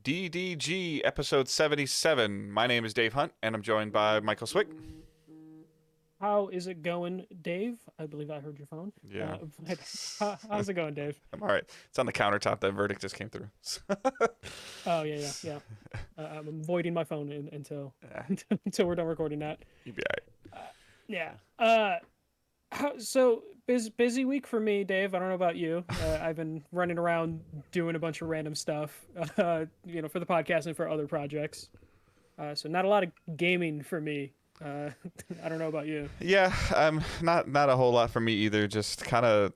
DDG episode 77. My name is Dave Hunt, and I'm joined by Michael Swick. How is it going, Dave? I believe I heard your phone. Yeah. But how's it going, Dave? I'm all right. It's on the countertop. That verdict just came through. Oh yeah. I'm avoiding my phone until Yeah, until we're done recording that. you'd be all Yeah. So busy week for me, Dave. I don't know about you. I've been running around doing a bunch of random stuff, for the podcast and for other projects. So not a lot of gaming for me. Uh, I don't know about you. right. Yeah, not a whole lot for me either. Just kind of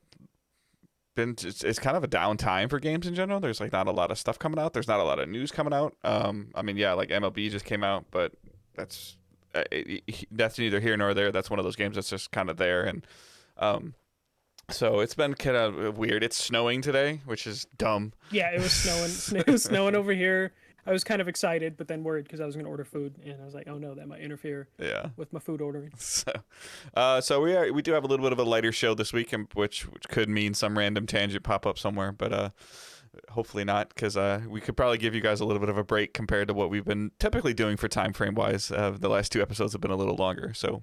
it's kind of a down time for games in general. There's like not a lot of stuff coming out. There's not a lot of news coming out. I mean, yeah, like MLB just came out, but that's that's neither here nor there. That's one of those games that's just kind of there, and um, so it's been kind of weird. It's snowing today, which is dumb. Yeah, it was snowing. It was snowing over here. I was kind of excited, but then worried because I was going to order food, and I was like, "Oh no, that might interfere Yeah. with my food ordering." So we do have a little bit of a lighter show this week, which could mean some random tangent pop up somewhere, but hopefully not, because we could probably give you guys a little bit of a break compared to what we've been typically doing for time frame wise. The last two episodes have been a little longer. So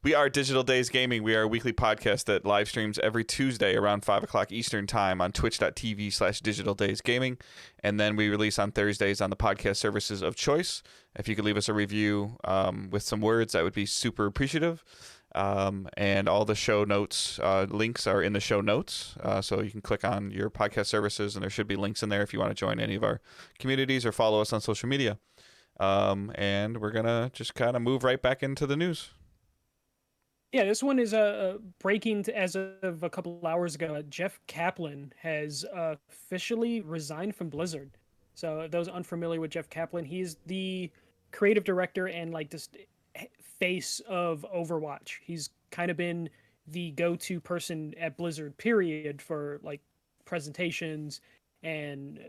we are Digital Days Gaming. We are a weekly podcast that live streams every Tuesday around 5 o'clock Eastern time on twitch.tv/Digital Days Gaming, and then we release on Thursdays on the podcast services of choice. If you could leave us a review with some words, that would be super appreciative. And all the show notes links are in the show notes, so you can click on your podcast services, and there should be links in there if you want to join any of our communities or follow us on social media. And we're gonna just kind of move right back into the news. Yeah, this one is breaking as of a couple hours ago. Jeff Kaplan has officially resigned from Blizzard. So those unfamiliar with Jeff Kaplan, he's the creative director and like this face of Overwatch. He's kind of been the go-to person at Blizzard, period, for like presentations and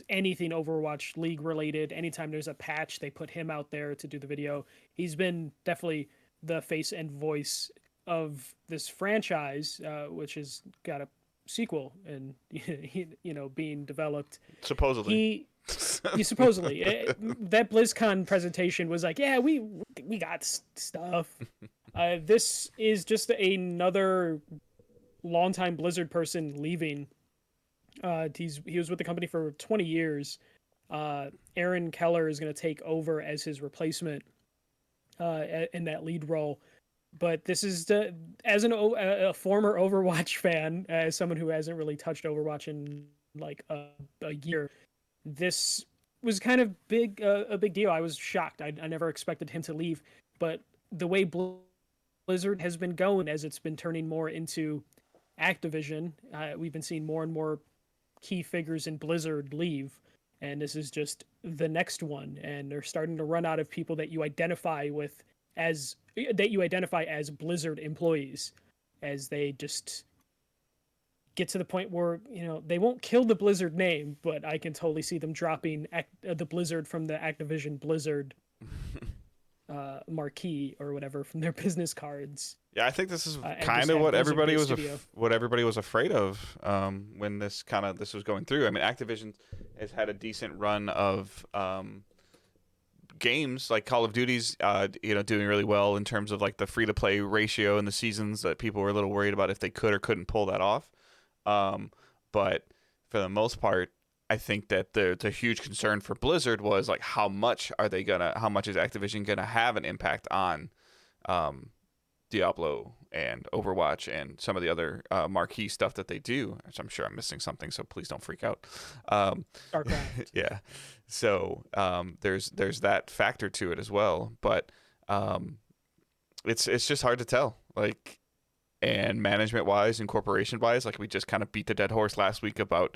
anything Overwatch League related. Anytime there's a patch, they put him out there to do the video. He's been definitely the face and voice of this franchise, which has got a sequel and being developed. Supposedly. He supposedly that BlizzCon presentation was like, yeah, we got stuff. This is just another longtime Blizzard person leaving. He was with the company for 20 years. Aaron Keller is going to take over as his replacement in that lead role. But this is as a former Overwatch fan, as someone who hasn't really touched Overwatch in like a year, this was kind of a big deal. I was shocked. I never expected him to leave, but the way Blizzard has been going, as it's been turning more into Activision, we've been seeing more and more key figures in Blizzard leave, and this is just the next one. And they're starting to run out of people that you identify as Blizzard employees, as they just get to the point where they won't kill the Blizzard name, but I can totally see them dropping the Blizzard from the Activision Blizzard marquee or whatever from their business cards. Yeah, I think this is And kind just of have what Blizzard everybody be a was studio. what everybody was afraid of when this was going through. I mean, Activision has had a decent run of games like Call of Duty's doing really well in terms of like the free to play ratio in the seasons, that people were a little worried about if they could or couldn't pull that off. But for the most part, I think that the huge concern for Blizzard was like how much is Activision gonna have an impact on Diablo and Overwatch and some of the other marquee stuff that they do. Which I'm sure I'm missing something, so please don't freak out. StarCraft. Yeah. So there's that factor to it as well, but it's just hard to tell. Like, and management wise and corporation wise, like we just kind of beat the dead horse last week about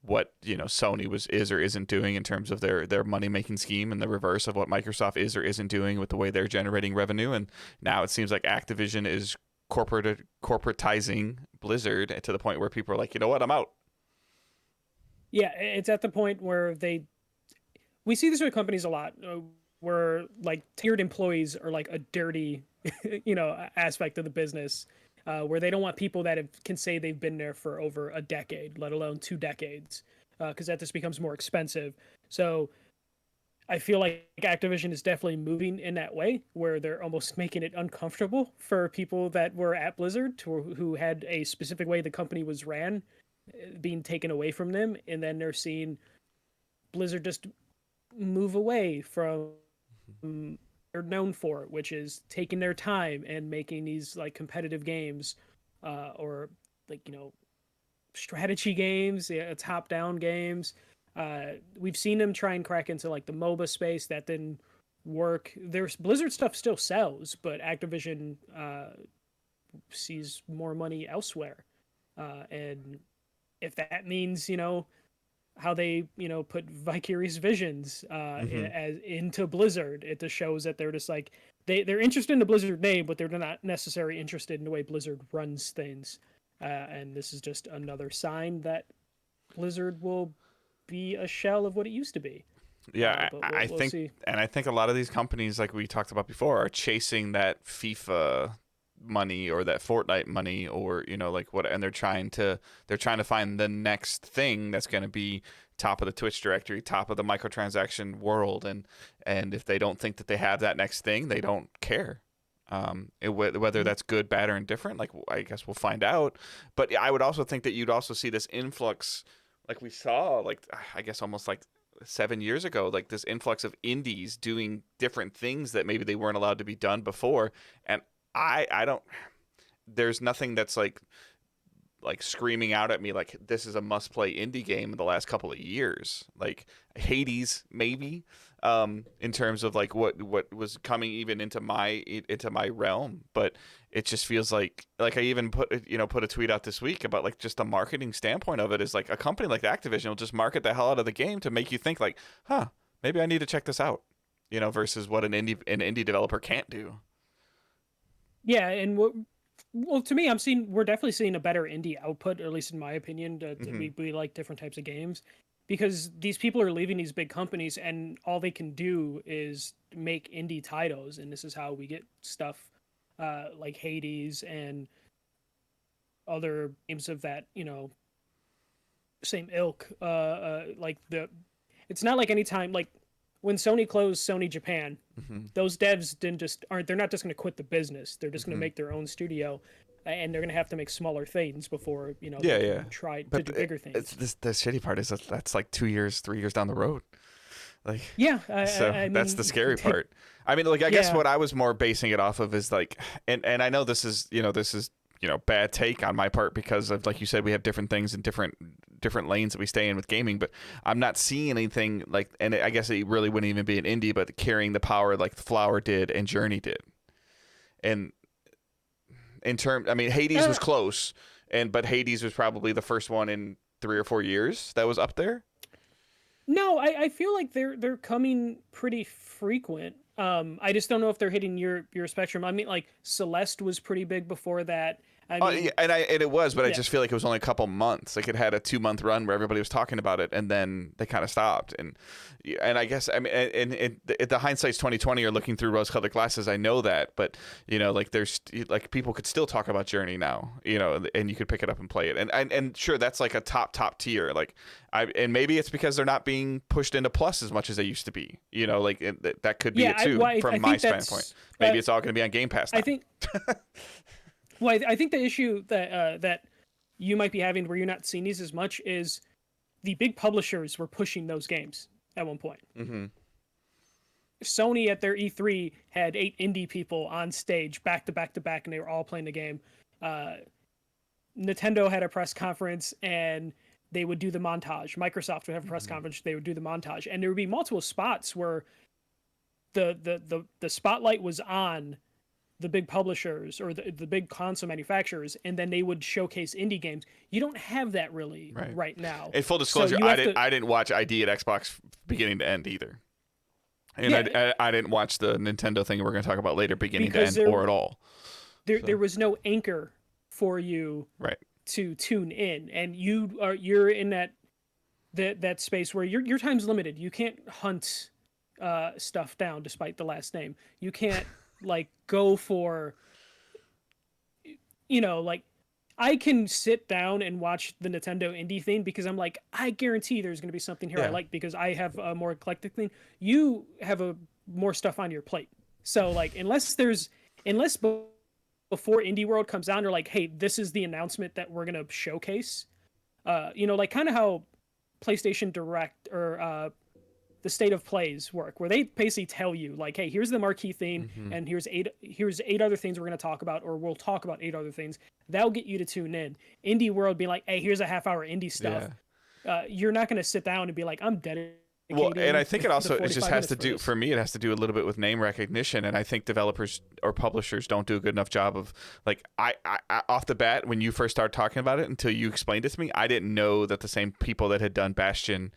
what Sony is or isn't doing in terms of their money making scheme, and the reverse of what Microsoft is or isn't doing with the way they're generating revenue. And now it seems like Activision is corporatizing Blizzard to the point where people are like, you know what, I'm out. Yeah, it's at the point where we see this with companies a lot, where like tiered employees are like a dirty, aspect of the business, where they don't want people that can say they've been there for over a decade, let alone 2 decades. because that just becomes more expensive. So I feel like Activision is definitely moving in that way where they're almost making it uncomfortable for people that were at Blizzard who had a specific way the company was ran being taken away from them, and then they're seeing Blizzard just move away from they're known for, which is taking their time and making these like competitive games, or like strategy games, yeah, top down games. We've seen them try and crack into like the MOBA space. That didn't work. There's Blizzard stuff still sells, but Activision sees more money elsewhere. And if that means, how they, put Vicarious Visions as into Blizzard, it just shows that they're just like they're interested in the Blizzard name, but they're not necessarily interested in the way Blizzard runs things. And this is just another sign that Blizzard will be a shell of what it used to be. Yeah, But I we'll think, see. and I think a lot of these companies, like we talked about before, are chasing that FIFA money or that Fortnite money, or like what, and they're trying to find the next thing that's going to be top of the Twitch directory, top of the microtransaction world, and if they don't think that they have that next thing, they don't care. Whether that's good, bad, or indifferent, like I guess we'll find out. But I would also think that you'd also see this influx, like we saw, like I guess almost like 7 years ago, like this influx of indies doing different things that maybe they weren't allowed to be done before. And I don't, there's nothing that's like screaming out at me like this is a must play indie game in the last couple of years. Like Hades maybe, in terms of like what was coming even into my realm, but it just feels like I even put a tweet out this week about like just the marketing standpoint of it is like a company like Activision will just market the hell out of the game to make you think like, huh, maybe I need to check this out, versus what an indie developer can't do. Yeah, and well, to me, we're definitely seeing a better indie output, or at least in my opinion. We like different types of games because these people are leaving these big companies, and all they can do is make indie titles, and this is how we get stuff like Hades and other games of that same ilk. It's not like anytime like when Sony closed Sony Japan, those devs they're not just going to quit the business. They're just going to make their own studio, and they're going to have to make smaller things before Yeah, they yeah. can try to But do bigger things. the shitty part is that's like 2 years, 3 years down the road. Like, Yeah, so I that's mean, the scary part. I mean, like, I guess Yeah. what I was more basing it off of is like, and I know this is bad take on my part because of, like you said, we have different things and different lanes that we stay in with gaming, but I'm not seeing anything like, and I guess it really wouldn't even be an indie, but carrying the power like Flower did and Journey did. And in terms, I mean, Hades was close, but Hades was probably the first one in 3 or 4 years that was up there. No, I feel like they're coming pretty frequent. I just don't know if they're hitting your spectrum. I mean, like Celeste was pretty big before that. I Oh, mean, yeah, and it was, but I yeah. just feel like it was only a couple months. Like it had a 2 month run where everybody was talking about it, and then they kind of stopped. And I guess I mean, and the hindsight's 2020 or looking through rose-colored glasses. I know that, but like there's like people could still talk about Journey now, and you could pick it up and play it. And sure, that's like a top tier. Like and maybe it's because they're not being pushed into Plus as much as they used to be. Like that could be it too from my standpoint. Maybe it's all going to be on Game Pass now. I think. Well, I think the issue that you might be having where you're not seeing these as much is the big publishers were pushing those games at one point. Sony at their E3 had 8 indie people on stage back to back to back, and they were all playing the game. Nintendo had a press conference, and they would do the montage. Microsoft would have a press conference, they would do the montage, and there would be multiple spots where the spotlight was on the big publishers or the big console manufacturers, and then they would showcase indie games. You don't have that really right now. In full disclosure, I didn't watch ID at Xbox beginning to end either. And yeah, I didn't watch the Nintendo thing we're going to talk about later beginning to end or at all. There was no anchor for you to tune in, and you're in that space where your time's limited. You can't hunt stuff down despite the last name. You can't like go for like I can sit down and watch the Nintendo indie thing because I'm like, I guarantee there's going to be something here I Yeah. like because I have a more eclectic thing. You have a more stuff on your plate. So like, unless before Indie World comes out, they're like, hey, this is the announcement that we're going to showcase. Like kind of how PlayStation Direct or the state of plays work, where they basically tell you like, hey, here's the marquee theme, and here's eight other things we're going to talk about, or we'll talk about eight other things. That'll get you to tune in. Indie World being like, hey, here's a half hour indie stuff. You're not going to sit down and be like, I'm dedicated. Well, and I think it also it just has to do this. for me. It has to do a little bit with name recognition, and I think developers or publishers don't do a good enough job of like I off the bat when you first started talking about it until you explained it to me, I didn't know that the same people that had done Bastion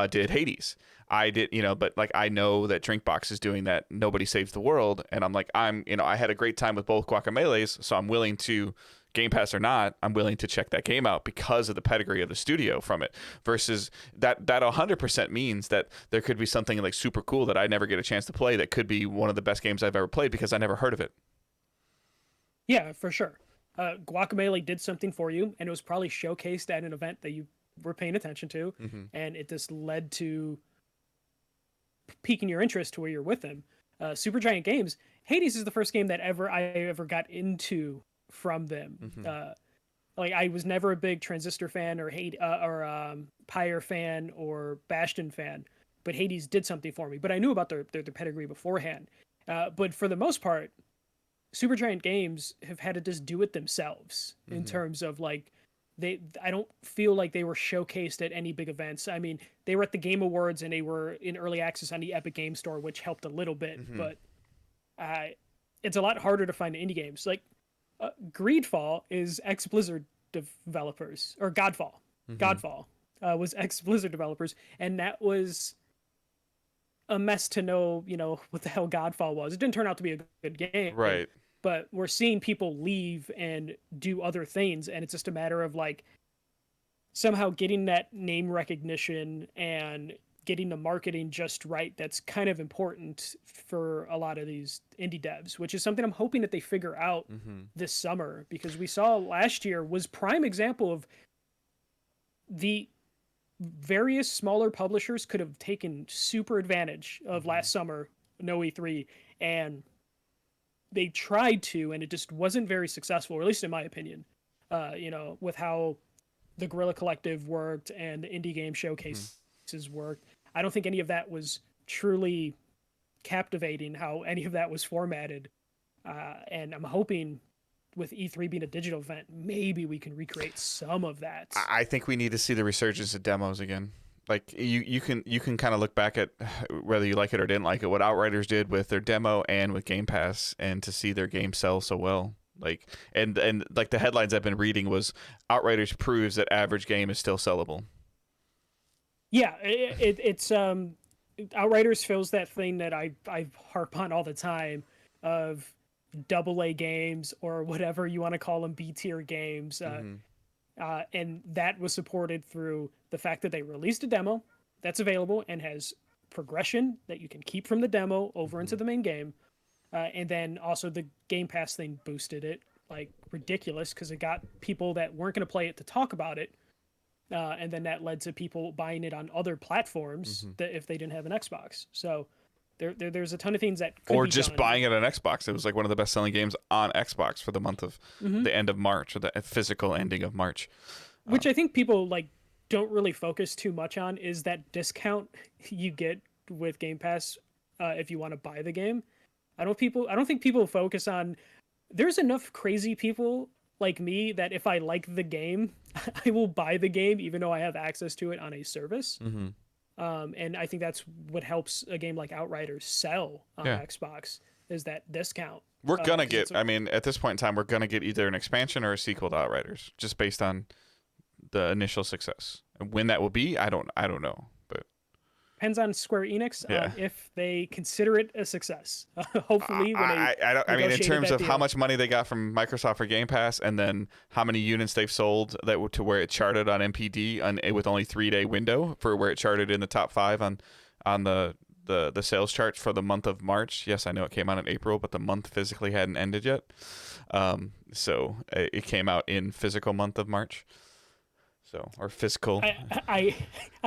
did Hades. I did, but like I know that Drinkbox is doing that. Nobody Saves the World, and I'm like I had a great time with both Guacameles, so I'm willing to. Game Pass or not, I'm willing to check that game out because of the pedigree of the studio from it. Versus that 100% means that there could be something like super cool that I never get a chance to play that could be one of the best games I've ever played because I never heard of it. Yeah, for sure. Guacamelee did something for you, and it was probably showcased at an event that you were paying attention to, and it just led to piquing your interest to where you're with them. Supergiant Games, Hades is the first game that I ever got into from them. Like I was never a big Transistor fan or Pyre fan or Bastion fan, but Hades did something for me. But I knew about their pedigree beforehand. But for the most part, Supergiant Games have had to just do it themselves in terms of like I don't feel like they were showcased at any big events. I mean, they were at the Game Awards and they were in early access on the Epic Game Store, which helped a little bit, but it's a lot harder to find indie games. Like Greedfall is ex-Blizzard developers, or Godfall. Godfall was ex-Blizzard developers, and that was a mess to know, what the hell Godfall was. It didn't turn out to be a good game. Right. But we're seeing people leave and do other things, and it's just a matter of like somehow getting that name recognition and getting the marketing just right. That's kind of important for a lot of these indie devs, which is something I'm hoping that they figure out this summer, because we saw last year was prime example of the various smaller publishers could have taken super advantage of last summer, no E3, and they tried to, and it just wasn't very successful, or at least in my opinion, with how the Guerrilla Collective worked and the indie game showcases worked. I don't think any of that was truly captivating, how any of that was formatted. And I'm hoping with E3 being a digital event, maybe we can recreate some of that. I think we need to see the resurgence of demos again. Like you can kind of look back at whether you like it or didn't like it, what Outriders did with their demo and with Game Pass, and to see their game sell so well. Like and like the headlines I've been reading was Outriders proves that average game is still sellable. Yeah, it's Outriders fills that thing that I harp on all the time of AA games, or whatever you want to call them, B tier games. And that was supported through the fact that they released a demo that's available and has progression that you can keep from the demo over into the main game. And then also the Game Pass thing boosted it like ridiculous, because it got people that weren't going to play it to talk about it. And then that led to people buying it on other platforms that if they didn't have an Xbox. So there's a ton of things that could or be just done. buying it on Xbox. It was like one of the best selling games on Xbox for the month of the end of March, or the physical ending of March. Which I think people like don't really focus too much on, is that discount you get with Game Pass if you want to buy the game. I don't think people focus on. There's enough crazy people like me that if I like the game, I will buy the game even though I have access to it on a service. And I think that's what helps a game like Outriders sell on Xbox, is that discount. We're gonna get. I mean, at this point in time, we're gonna get either an expansion or a sequel to Outriders, just based on the initial success. And when that will be, I don't know. But depends on Square Enix if they consider it a success. Hopefully, when I mean, in terms of how much money they got from Microsoft for Game Pass, and then how many units they've sold that to where it charted on MPD with only 3-day window for where it charted in the top 5 on the the sales charts for the month of March. Yes, I know it came out in April, but the month physically hadn't ended yet. So it came out in physical month of March. So, or fiscal. I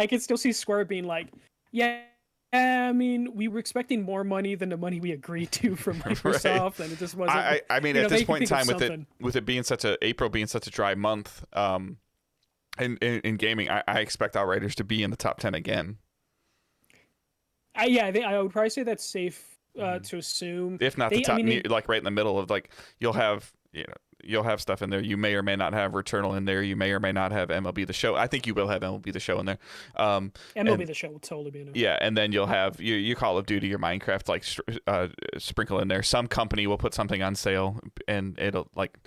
can still see Square being like, yeah, I mean, we were expecting more money than the money we agreed to from Microsoft, and it just wasn't. I mean, at this point in time, with it being April being such a dry month, in gaming, I expect Outriders to be in the top 10 again. I think I would probably say that's safe to assume. If not the top, like right in the middle of, like, you'll have stuff in there. You may or may not have Returnal in there. You may or may not have MLB The Show. I think you will have MLB The Show in there. MLB The Show will totally be in there. Yeah, and then you'll have your Call of Duty, your Minecraft, like sprinkle in there. Some company will put something on sale, and it'll, like,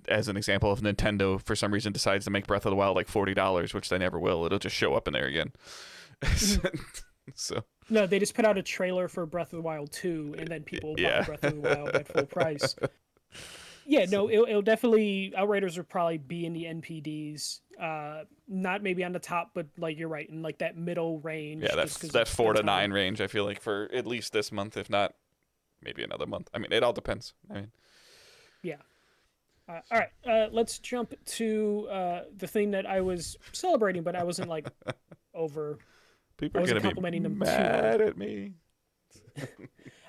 as an example, if Nintendo for some reason decides to make Breath of the Wild like $40, which they never will, it'll just show up in there again. So. No, they just put out a trailer for Breath of the Wild 2, and then people buy Breath of the Wild at full price. Yeah, no, it'll definitely, Outriders will probably be in the NPDs. Not maybe on the top, but like you're right, in like that middle range. Yeah, that 4 to 9 range, I feel like, for at least this month, if not maybe another month. I mean, it all depends. I mean, yeah. All right, let's jump to the thing that I was celebrating, but I wasn't like over. People are going to be mad at me.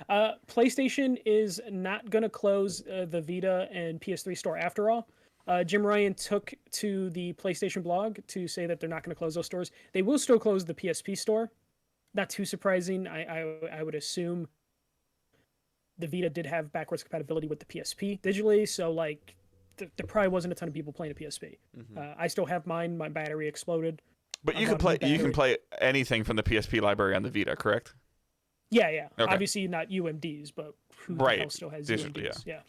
PlayStation is not going to close the Vita and PS3 store after all. Jim Ryan took to the PlayStation blog to say that they're not going to close those stores. They will still close the PSP store. Not too surprising. I would assume the Vita did have backwards compatibility with the PSP digitally, so like there probably wasn't a ton of people playing a PSP. I still have mine. My battery exploded. But you can play anything from the PSP library on the Vita, correct? Yeah. Okay. Obviously not UMDs, but who the hell still has UMDs? Yeah.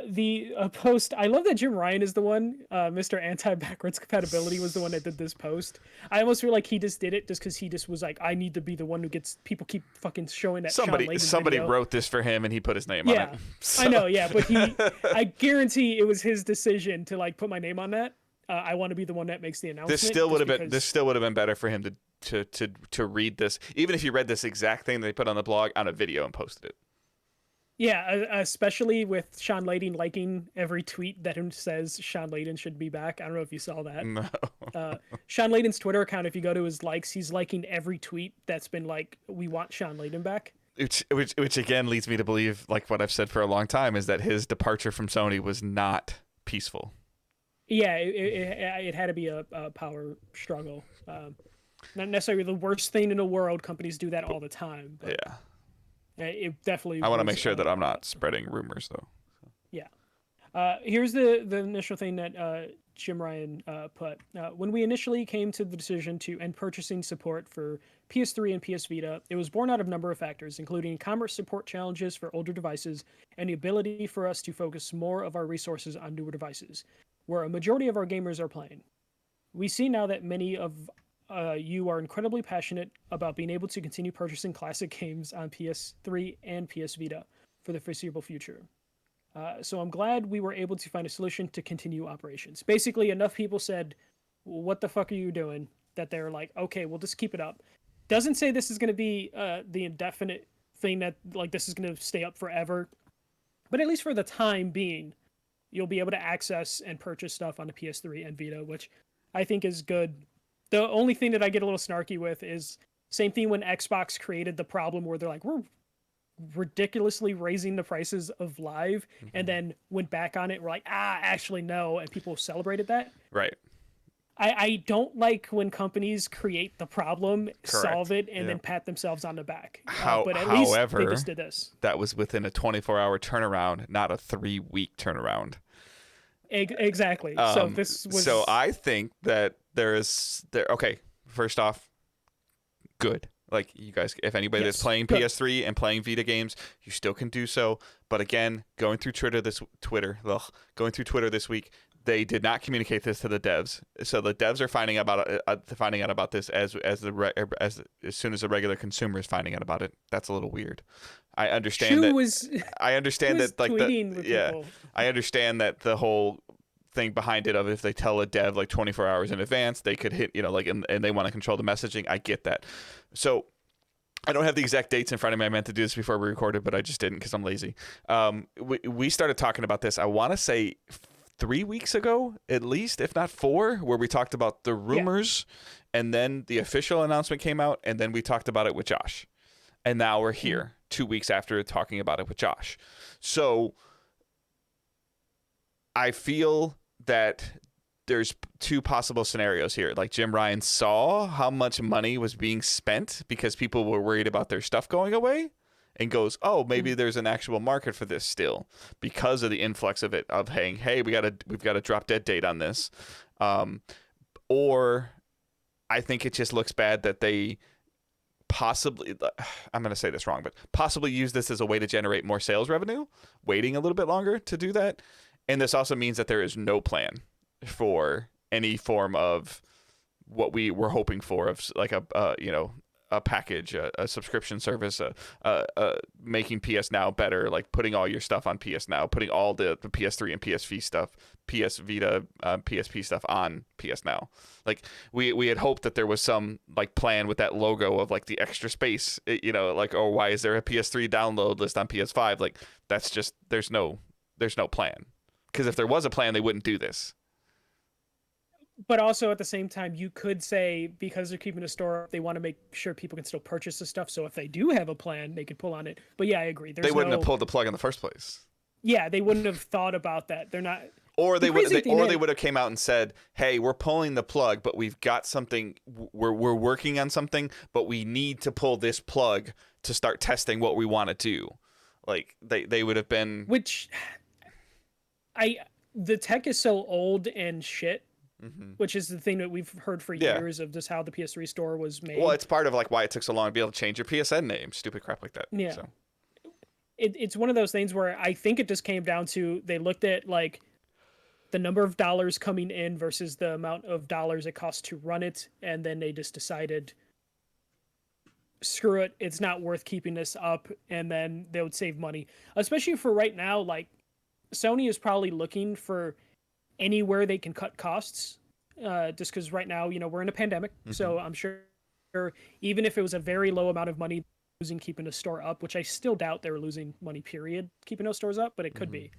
The post, I love that Jim Ryan is the one, Mr. Anti-Backwards Compatibility was the one that did this post. I almost feel like he just did it just because he just was like, I need to be the one who gets, people keep fucking showing that somebody video. wrote this for him and he put his name on it. So. I know, yeah, but I guarantee it was his decision to like put my name on that. I want to be the one that makes the announcement. This still would have been better for him to read this, even if you read this exact thing they put on the blog on a video and posted it. Yeah, especially with Sean Layden liking every tweet that says Sean Layden should be back. I don't know if you saw that. No. Sean Layden's Twitter account, if you go to his likes, he's liking every tweet that's been like, we want Sean Layden back. Which again leads me to believe, like what I've said for a long time, is that his departure from Sony was not peaceful. Yeah, it had to be a power struggle. Not necessarily the worst thing in the world. Companies do that all the time. But yeah. It definitely. I want to make sure that I'm not spreading rumors, though. Yeah. Here's the initial thing that Jim Ryan put. When we initially came to the decision to end purchasing support for PS3 and PS Vita, it was born out of a number of factors, including commerce support challenges for older devices and the ability for us to focus more of our resources on newer devices, where a majority of our gamers are playing. We see now that many of you are incredibly passionate about being able to continue purchasing classic games on PS3 and PS Vita for the foreseeable future. So I'm glad we were able to find a solution to continue operations. Basically, enough people said, what the fuck are you doing? That they're like, okay, we'll just keep it up. Doesn't say this is going to be the indefinite thing that like this is going to stay up forever. But at least for the time being, you'll be able to access and purchase stuff on the PS3 and Vita, which I think is good. The only thing that I get a little snarky with is same thing when Xbox created the problem where they're like, we're ridiculously raising the prices of live, and then went back on it. We're like, actually no, and people celebrated that. Right. I don't like when companies create the problem, Correct. Solve it, and then pat themselves on the back. But at however, least they just did this. That was within a 24-hour turnaround, not a 3-week turnaround. Exactly. So this was. So I think that okay. First off, good. Like, you guys, if anybody that's playing PS3 and playing Vita games, you still can do so. But again, going through Twitter this week, they did not communicate this to the devs. So the devs are finding out about this as soon as the regular consumer is finding out about it. That's a little weird. I understand I understand that the whole thing behind it of if they tell a dev like 24 hours in advance, they could hit, and they want to control the messaging. I get that. So I don't have the exact dates in front of me. I meant to do this before we recorded, but I just didn't because I'm lazy. We started talking about this, I want to say 3 weeks ago, at least, if not 4, where we talked about the rumors, and then the official announcement came out, and then we talked about it with Josh. And now we're here 2 weeks after talking about it with Josh. So I feel that there's 2 possible scenarios here. Like, Jim Ryan saw how much money was being spent because people were worried about their stuff going away, and goes, oh, maybe there's an actual market for this still because of the influx of it, of hey, we've got a drop dead date on this. Or I think it just looks bad that they possibly, I'm going to say this wrong, but possibly use this as a way to generate more sales revenue, waiting a little bit longer to do that. And this also means that there is no plan for any form of what we were hoping for, of like a package, a subscription service, making PS Now better, like putting all your stuff on PS Now, putting all the PS3 and PSV stuff, PS Vita, PSP stuff on PS Now. Like we had hoped that there was some like plan with that logo of like the extra space, like, oh, why is there a PS3 download list on PS5? Like, that's just, there's no plan. Because if there was a plan, they wouldn't do this. But also at the same time, you could say, because they're keeping a store, they want to make sure people can still purchase the stuff. So if they do have a plan, they could pull on it. But yeah, I agree. They wouldn't have pulled the plug in the first place. Yeah, they wouldn't have thought about that. They're not. Or they would have came out and said, "Hey, we're pulling the plug, but we've got something. We're working on something, but we need to pull this plug to start testing what we want to do." Like they would have been. Which, the tech is so old and shit. Mm-hmm. Which is the thing that we've heard for years of just how the PS3 store was made. Well, it's part of like why it took so long to be able to change your PSN name, stupid crap like that. Yeah, so. It's one of those things where I think it just came down to they looked at like the number of dollars coming in versus the amount of dollars it costs to run it, and then they just decided, screw it, it's not worth keeping this up, and then they would save money, especially for right now. Like, Sony is probably looking for anywhere they can cut costs, just because right now, we're in a pandemic. Mm-hmm. So I'm sure even if it was a very low amount of money losing keeping a store up, which I still doubt they were losing money, period, keeping those stores up, but it could be.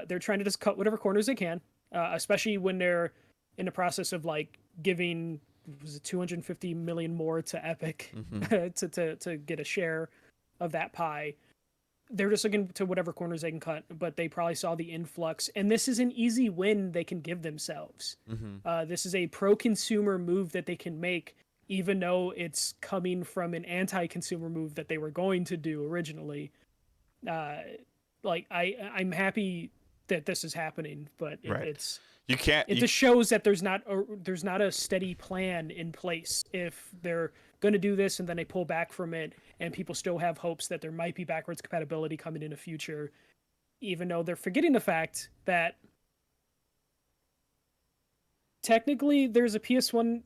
They're trying to just cut whatever corners they can, especially when they're in the process of like giving, was it 250 million more to Epic to get a share of that pie. They're just looking to whatever corners they can cut, but they probably saw the influx. And this is an easy win they can give themselves. This is a pro-consumer move that they can make, even though it's coming from an anti-consumer move that they were going to do originally. I'm happy that this is happening, but it's... It just shows that there's not a steady plan in place. If they're going to do this and then they pull back from it, and people still have hopes that there might be backwards compatibility coming in the future, even though they're forgetting the fact that technically there's a PS1,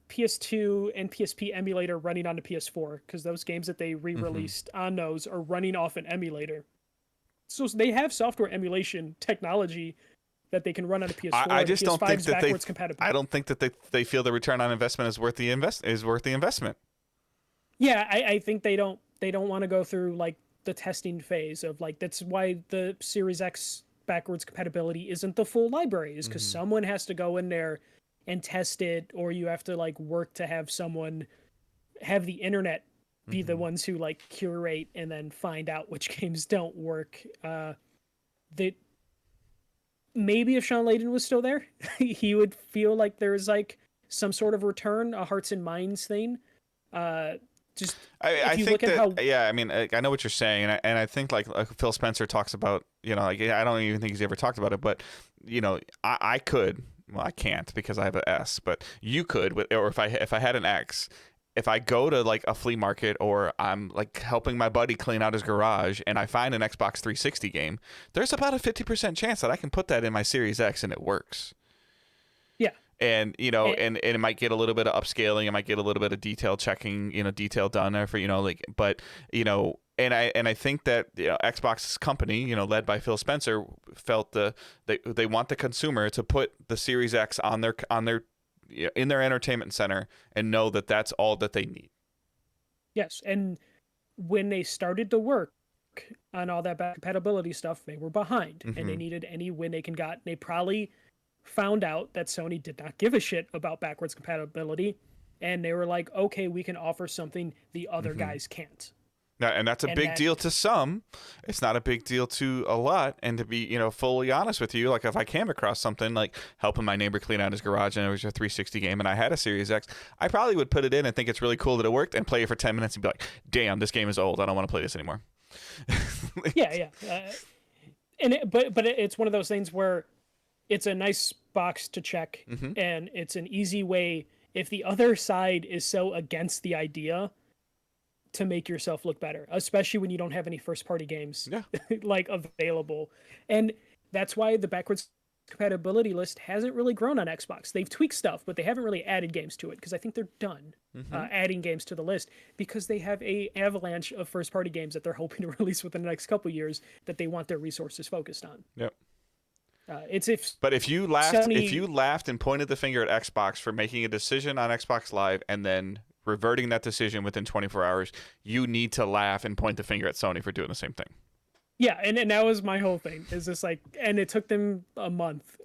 PS2, and PSP emulator running on the PS4, because those games that they re-released on those are running off an emulator. So they have software emulation technology that they can run on a PS4. I just don't think that I don't think that they feel the return on investment is worth the investment. Yeah, I think they don't want to go through like the testing phase of like, that's why the Series X backwards compatibility isn't the full library, is because someone has to go in there and test it, or you have to like work to have someone have the internet be the ones who like curate and then find out which games don't work. That maybe if Sean Layden was still there, he would feel like there's like some sort of return, a hearts and minds thing. I think I mean, I know what you're saying, and I think like Phil Spencer talks about, like, I don't even think he's ever talked about it, but I could, well, I can't because I have an S, but you could, or if I had an X, if I go to like a flea market, or I'm like helping my buddy clean out his garage and I find an Xbox 360 game, there's about a 50% chance that I can put that in my Series X and it works. Yeah. And, and it might get a little bit of upscaling. It might get a little bit of detail checking, detail done there for, but, and I think that Xbox's company, led by Phil Spencer, felt they want the consumer to put the Series X on their in their entertainment center and know that that's all that they need. Yes, and when they started to work on all that back compatibility stuff, they were behind, and they Mm-hmm. needed any win they can got. They probably found out that Sony did not give a shit about backwards compatibility, and they were like, okay, we can offer something the other Mm-hmm. guys can't. And that's a And big that, deal to some. It's not a big deal to a lot. And to be, fully honest with you, like if I came across something like helping my neighbor clean out his garage and it was a 360 game and I had a Series X, I probably would put it in and think it's really cool that it worked and play it for 10 minutes and be like, damn, this game is old. I don't want to play this anymore. yeah, and it's one of those things where it's a nice box to check, Mm-hmm. and it's an easy way if the other side is so against the idea to make yourself look better, especially when you don't have any first party games Yeah. like available. And that's why the backwards compatibility list hasn't really grown on Xbox. They've tweaked stuff, but they haven't really added games to it because I think they're done Mm-hmm. adding games to the list because they have a avalanche of first party games that they're hoping to release within the next couple years that they want their resources focused on. Yep. It's if But if you laughed, Sony, if you laughed and pointed the finger at Xbox for making a decision on Xbox Live and then reverting that decision within 24 hours, you need to laugh and point the finger at Sony for doing the same thing. yeah, and that was my whole thing. Is just like, and it took them a month.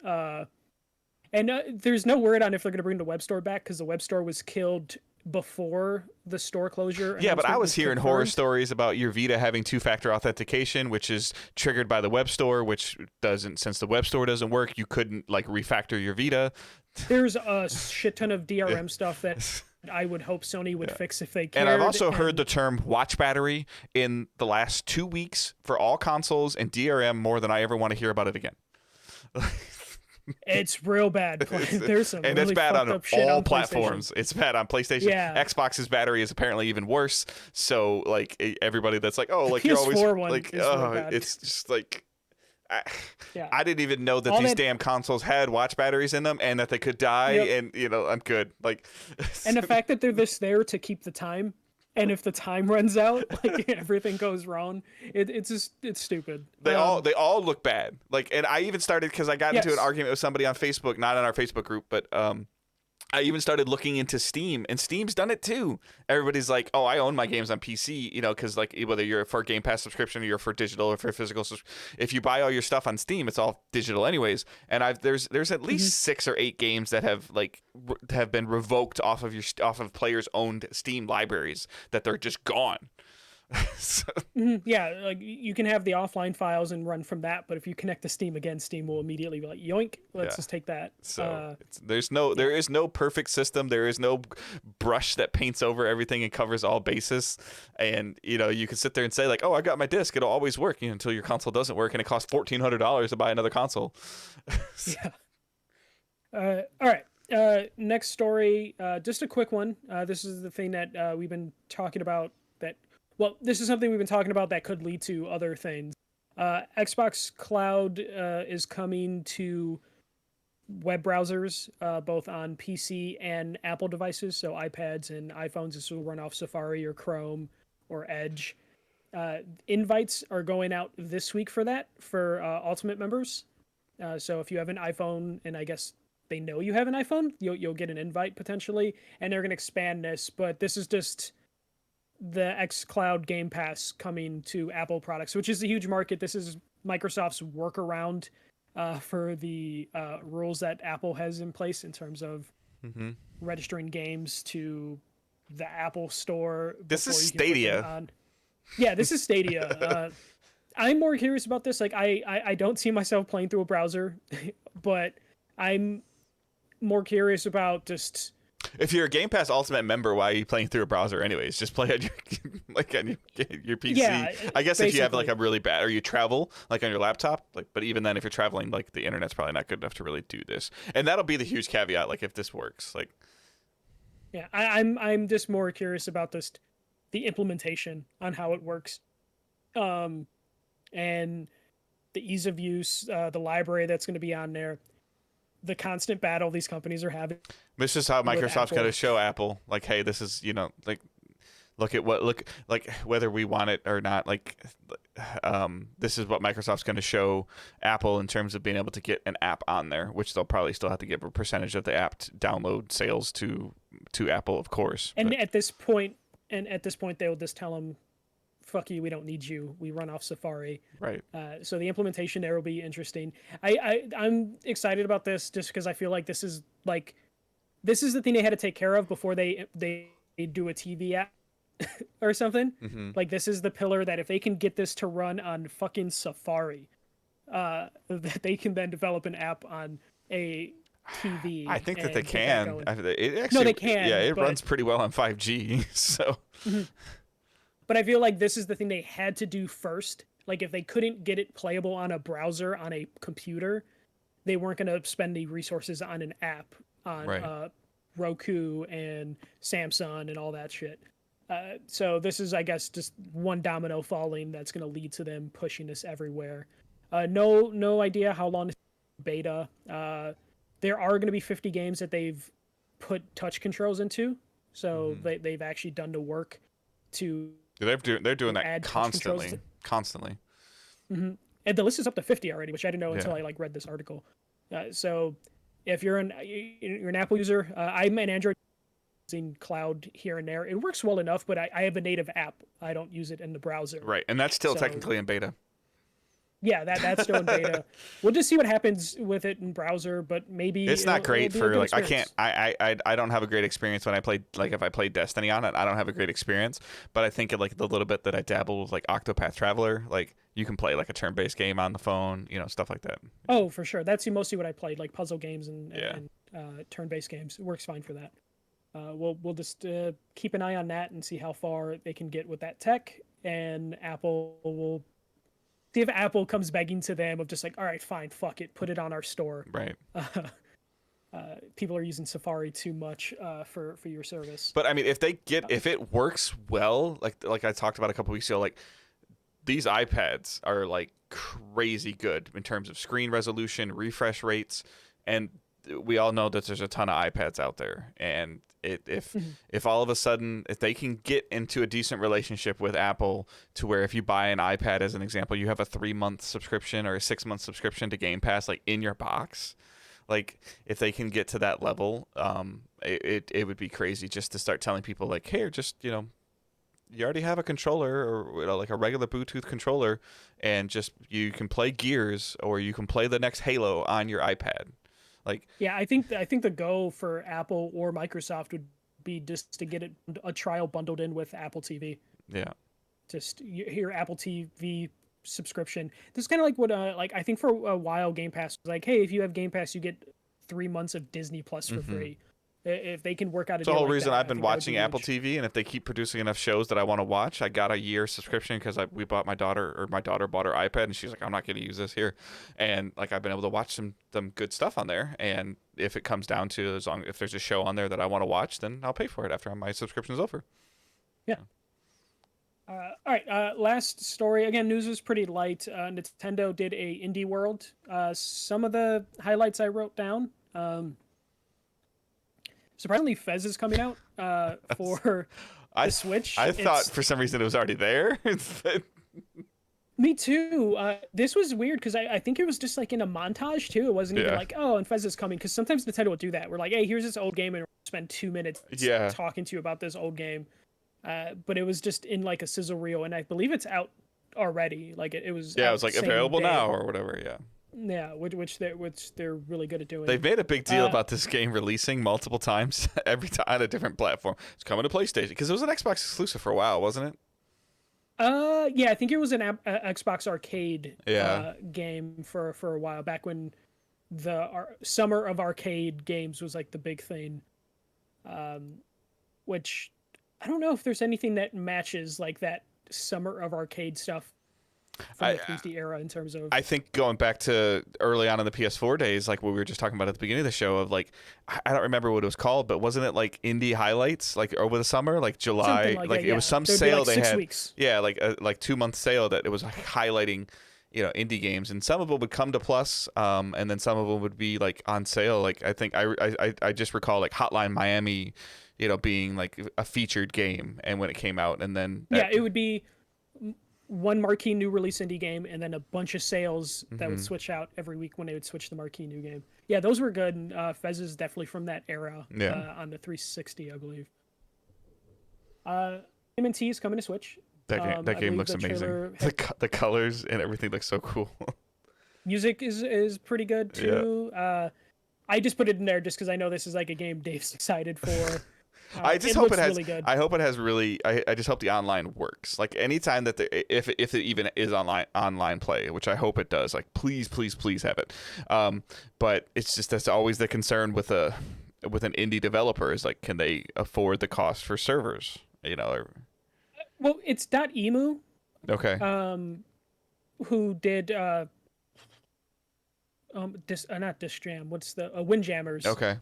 And there's no word on if they're going to bring the web store back because the web store was killed before the store closure. Yeah, but I announcement was hearing horror confirmed. stories about your Vita having two-factor authentication, which is triggered by the web store, which doesn't. Since the web store doesn't work, you couldn't like refactor your Vita. There's a shit ton of DRM stuff that I would hope Sony would fix if they cared. And I've also heard the term watch battery in the last 2 weeks for all consoles and DRM more than I ever want to hear about it again. It's real bad. There's some And really it's bad fucked on up shit all on platforms. It's bad on PlayStation. Yeah. Xbox's battery is apparently even worse. So like everybody that's like, oh, like you're always PS4 one like, is real oh, bad. it's just like. Yeah. I didn't even know that All these that- damn consoles had watch batteries in them and that they could die. Yep. And I'm good. Like, And the fact that they're this there to keep the time, and if the time runs out, like everything goes wrong, it's stupid. they all look bad. Like, and I even started because I got into an Yes. argument with somebody on Facebook, not in our Facebook group, but I even started looking into Steam, and Steam's done it too. Everybody's like, "Oh, I own my games on PC," because like whether you're for a Game Pass subscription or you're for digital or for physical, if you buy all your stuff on Steam, it's all digital anyways. And there's at least 6 or 8 games that have have been revoked off of players' owned Steam libraries that they're just gone. So, Yeah, like you can have the offline files and run from that, but if you connect to Steam again, Steam will immediately be like, "Yoink, let's Yeah. just take that." So there is no perfect system. There is no brush that paints over everything and covers all bases. And you can sit there and say like, "Oh, I got my disc; it'll always work," until your console doesn't work and it costs $1,400 to buy another console. Yeah. All right. Next story. Just a quick one. This is the thing that we've been talking about. This is something we've been talking about that could lead to other things. Xbox Cloud is coming to web browsers, both on PC and Apple devices, so iPads and iPhones. This will run off Safari or Chrome or Edge. Invites are going out this week for that, for Ultimate members. So if you have an iPhone, and I guess they know you have an iPhone, you'll get an invite potentially, and they're going to expand this, but this is just the xCloud Game Pass coming to Apple products, which is a huge market. This is Microsoft's workaround for the rules that Apple has in place in terms of registering games to the Apple Store. This is before you can put them Stadia. on. Yeah, this is Stadia. I'm more curious about this. Like, I don't see myself playing through a browser, but I'm more curious about just. If you're a Game Pass Ultimate member, why are you playing through a browser anyways? Just play on your on your PC. Yeah, I guess if you have like basically. a really bad, or you travel like on your laptop, but even then, if you're traveling, like the internet's probably not good enough to really do this. And that'll be the huge caveat. Like if this works, like Yeah, I'm just more curious about just the implementation on how it works, and the ease of use, the library that's going to be on there, the constant battle these companies are having. this is how Microsoft's Apple. going to show Apple, like, hey, this is like. Look like whether we want it or not. Like, this is what Microsoft's going to show Apple in terms of being able to get an app on there, which they'll probably still have to give a percentage of the app download sales to Apple, of course. And but- at this point, and at this point they'll just tell them, "Fuck you, we don't need you. We run off Safari." Right. So the implementation there will be interesting. I'm excited about this just because I feel like this is the thing they had to take care of before they do a TV app or something. Like this is the pillar that if they can get this to run on fucking Safari, that they can then develop an app on a TV. I think that they get can. going. It actually, they can, Yeah, it but- runs pretty well on 5G. So But I feel like this is the thing they had to do first. Like if they couldn't get it playable on a browser on a computer, they weren't going to spend the resources on an app on Right. Roku and Samsung and all that shit. So this is, I guess, just one domino falling that's going to lead to them pushing this everywhere. No idea how long this beta. There are going to be 50 games that they've put touch controls into, so they've actually done the work to. they're doing that add touch controls constantly. And the list is up to 50 already, which I didn't know until Yeah. I read this article. So if you're an Apple user, I'm an Android using cloud here and there. It works well enough, but I have a native app. I don't use it in the browser. Right, and that's still So- technically in beta. Yeah, that's still in beta. We'll just see what happens with it in browser, but maybe It's not great it'll be a for good like I experience. can't I don't have a great experience when I played like if I played Destiny on it. I don't have a great experience, but I think like the little bit that I dabble with like Octopath Traveler, like you can play like a turn-based game on the phone, stuff like that. Oh, for sure. That's mostly what I played, like puzzle games and, Yeah. and turn-based games. It works fine for that. We'll just keep an eye on that and see how far they can get with that tech. And Apple will see if Apple comes begging to them of just like, all right, fine, fuck it, put it on our store. Right. People are using Safari too much for your service. But I mean, if it works well, like I talked about a couple weeks ago, like these iPads are like crazy good in terms of screen resolution, refresh rates, and we all know that there's a ton of iPads out there. And if all of a sudden if they can get into a decent relationship with Apple to where if you buy an iPad as an example, you have a 3-month subscription or a 6-month subscription to Game Pass like in your box. Like if they can get to that level, it would be crazy just to start telling people like, hey, just you already have a controller or like a regular Bluetooth controller, and just you can play Gears or you can play the next Halo on your iPad. Like Yeah, I think the go for Apple or Microsoft would be just to get a trial bundled in with Apple TV. yeah, Just your Apple TV subscription. This is kind of like what like I think for a while Game Pass was like, hey, if you have Game Pass, you get 3 months of Disney Plus for free. If they can work out a it's the deal whole like reason that, I've I been think that would watching be Apple huge. TV, and if they keep producing enough shows that I want to watch, I got a year subscription because my daughter bought her iPad, and she's like, I'm not going to use this here, and like I've been able to watch some good stuff on there, and if it comes down to if there's a show on there that I want to watch, then I'll pay for it after my subscription is over. Yeah. All right. Last story. Again, news was pretty light. Nintendo did a Indie World. Some of the highlights I wrote down. Surprisingly, Fez is coming out for the Switch. I thought It's- for some reason it was already there. Me too. This was weird because I think it was just like in a montage too. It wasn't even Yeah. like, oh, and Fez is coming. Because sometimes Nintendo will do that. We're like, hey, here's this old game, and we'll spend 2 minutes Yeah. talking to you about this old game. But it was just in like a sizzle reel, and I believe it's out already. Like it was. Yeah, it out was like same available day. now or whatever. Yeah. Yeah, which they're really good at doing. They've made a big deal Uh, about this game releasing multiple times, every time on a different platform. It's coming to PlayStation because it was an Xbox exclusive for a while, wasn't it? Yeah, I think it was an Xbox Arcade Yeah. game for a while back when the summer of arcade games was like the big thing. Which I don't know if there's anything that matches like that summer of arcade stuff from the 360 era in terms of. I think going back to early on in the PS4 days, like what we were just talking about at the beginning of the show, of like, I don't remember what it was called, but wasn't it like indie highlights, like over the summer, like July, Something like that, it was yeah. some There'd be, sale like, they 6 had, weeks. yeah, like a 2-month sale that it was like highlighting, indie games, and some of them would come to Plus, and then some of them would be like on sale. Like I think I just recall like Hotline Miami, being like a featured game, and when it came out, and then Yeah, it would be one marquee new release indie game and then a bunch of sales that would switch out every week when they would switch the marquee new game. Yeah, those were good. And Fez is definitely from that era Yeah. on the 360, I believe. TMNT is coming to Switch. That I game believe looks the amazing. trailer The colors and everything looks so cool. music is pretty good Yeah. too. I just put it in there just because I know this is like a game Dave's excited for. I just It hope it looks has. really good. I hope it has really. I just hope the online works. Like anytime that if it even is online play, which I hope it does. Like please have it. But it's just that's always the concern with an indie developer is like, can they afford the cost for servers? You know. Well, it's .emu, Okay. who did not Disc Jam. What's the Windjammers? Okay.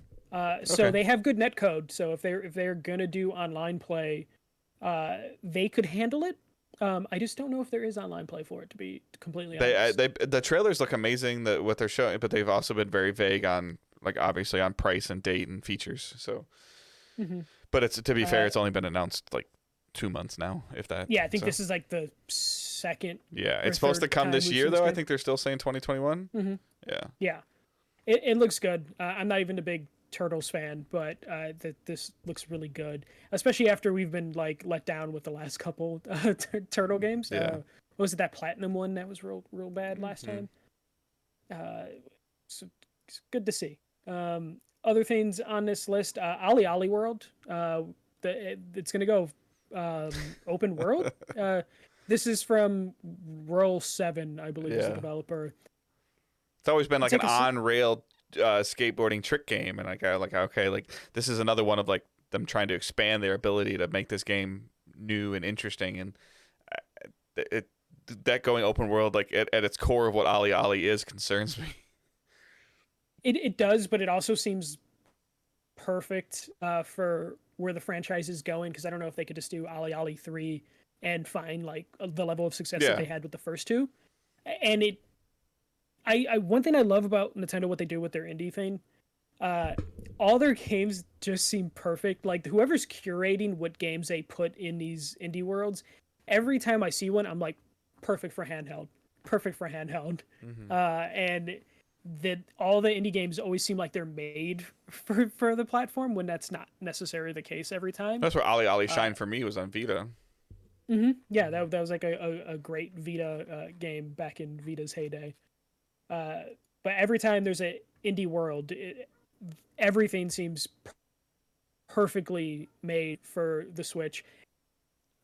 So Okay. they have good netcode. So if they're gonna do online play, they could handle it. I just don't know if there is online play for it, to be completely honest. The trailers look amazing, what they're showing, but they've also been very vague on, like, obviously on price and date and features. So, but it's, to be fair, it's only been announced like 2 months now, if that. Yeah, I think so. this is like the second. Yeah, or it's supposed to third come time this we've year seen though. I this think they're still saying 2021. game. Yeah. Yeah, it looks good. I'm not even a big Turtles fan, but this looks really good, especially after we've been like let down with the last couple Turtle games. Yeah. What was it, that Platinum one that was real bad last time? So it's good to see. Other things on this list, Ali Ali World. It's gonna go open world. This is from Roll 7, I believe, is the developer. It's always been like It's an like on rail skateboarding trick game, and okay, like this is another one of like them trying to expand their ability to make this game new and interesting, and that going open world, like at its core of what Ali Ali is, concerns me. It does, but it also seems perfect for where the franchise is going, because I don't know if they could just do Ali Ali 3 and find like the level of success that they had with the first two. And one thing I love about Nintendo, what they do with their indie thing, all their games just seem perfect. Like whoever's curating what games they put in these indie worlds, every time I see one, I'm like, perfect for handheld. And that all the indie games always seem like they're made for the platform, when that's not necessarily the case every time. That's where Ali Ali shined for me, was on Vita. Yeah, that was like a great Vita game back in Vita's heyday. But every time there's an indie world, everything seems perfectly made for the Switch.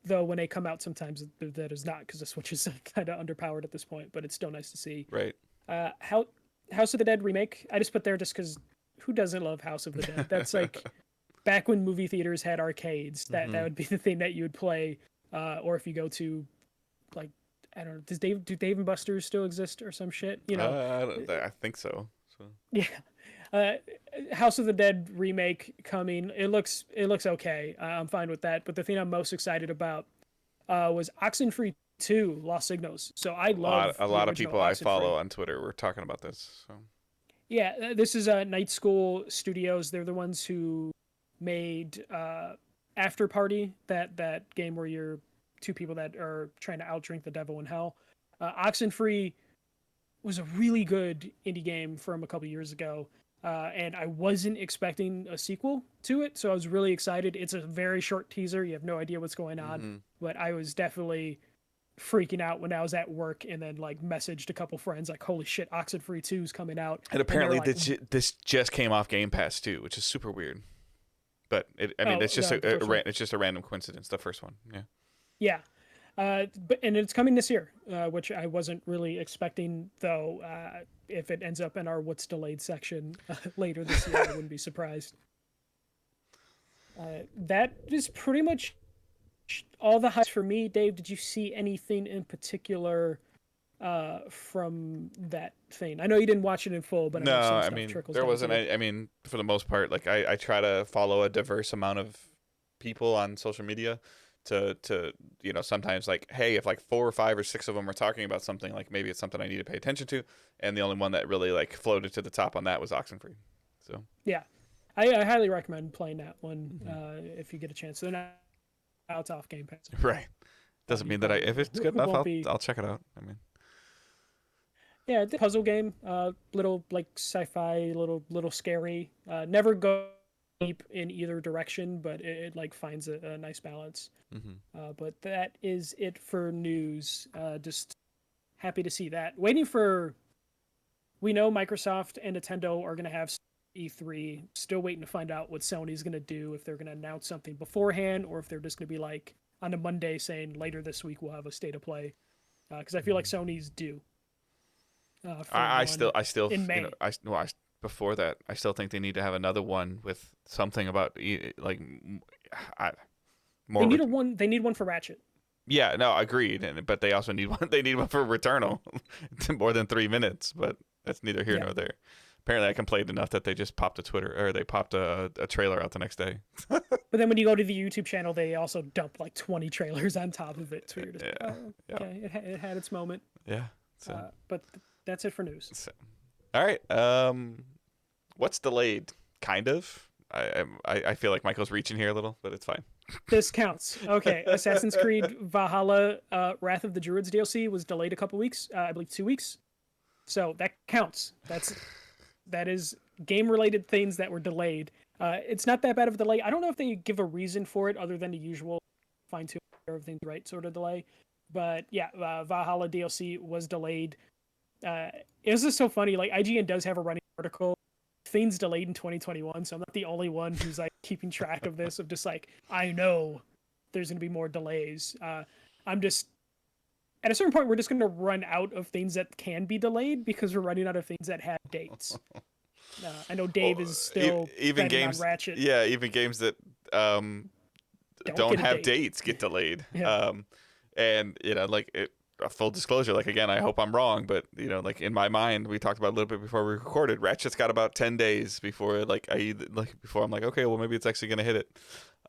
Though when they come out, sometimes that is not, because the Switch is kind of underpowered at this point. But it's still nice to see. Right. House of the Dead remake. I just put there just because who doesn't love House of the Dead? That's like back when movie theaters had arcades. That would be the thing that you would play. Or if you go to, like, I don't know, do Dave and Buster's still exist or some shit? You know, I think so. Yeah. House of the Dead remake coming. It looks okay. I'm fine with that. But the thing I'm most excited about was Oxenfree 2: Lost Signals. So I love a lot of people I follow Oxenfree. on Twitter were talking about this. So. Yeah, this is Night School Studios. They're the ones who made After Party, that game where you're two people that are trying to outdrink the devil in hell. Oxenfree was a really good indie game from a couple years ago, and I wasn't expecting a sequel to it, so I was really excited. It's a very short teaser. You have no idea what's going on, but I was definitely freaking out when I was at work and then like messaged a couple friends like, holy shit, Oxenfree 2 is coming out. And apparently like, this just came off Game Pass too, which is super weird. But it's just it's just a random coincidence. The first one, yeah. Yeah, but it's coming this year, which I wasn't really expecting. Though, if it ends up in our what's delayed section later this year, I wouldn't be surprised. That is pretty much all the highlights for me. Dave, did you see anything in particular from that thing? I know you didn't watch it in full, but no, I mean, there wasn't. I mean, for the most part, like I try to follow a diverse amount of people on social media to sometimes like, hey, if like 4 or 5 or 6 of them are talking about something, like maybe it's something I need to pay attention to, and the only one that really like floated to the top on that was Oxenfree. So yeah, I highly recommend playing that one if you get a chance. They're not out off Game Pass. Right. Doesn't mean that if it's good enough, I'll check it out. I mean, yeah, it's a puzzle game, little like sci-fi, little scary. Never go deep in either direction, but it like finds a nice balance. Mm-hmm. But that is it for news. Just happy to see that. Waiting for. We know Microsoft and Nintendo are going to have E3. Still waiting to find out what Sony's going to do, if they're going to announce something beforehand or if they're just going to be like on a Monday saying later this week we'll have a state of play. Because I feel like Sony's due. I still, in May. you know, before that, I still think they need to have another one with something about like more. They need one for Ratchet. Yeah, no, agreed. But they also need one. They need one for Returnal, more than 3 minutes. But that's neither here nor there. Apparently, I complained enough that they just popped they popped a trailer out the next day. But then when you go to the YouTube channel, they also dump like 20 trailers on top of it. So you're just okay, it had its moment. Yeah. So. But that's it for news. So. All right. What's delayed? Kind of. I feel like Michael's reaching here a little, but it's fine. This counts. Okay, Assassin's Creed Valhalla Wrath of the Druids DLC was delayed a couple weeks, I believe 2 weeks. So that counts. That is game-related things that were delayed. It's not that bad of a delay. I don't know if they give a reason for it other than the usual fine-tune everything's right sort of delay. But yeah, Valhalla DLC was delayed. It was just so funny. Like IGN does have a running article. Things delayed in 2021, so I'm not the only one who's like keeping track of this. Of just like I know there's gonna be more delays. I'm just at a certain point we're just gonna run out of things that can be delayed because we're running out of things that have dates. I know Dave is still even games on Ratchet. Yeah, even games that don't have dates get delayed. Yeah. And you know, like full disclosure, like again, I hope I'm wrong, but you know, like in my mind, we talked about a little bit before we recorded. Ratchet's got about 10 days before before I'm like, okay, well maybe it's actually gonna hit it.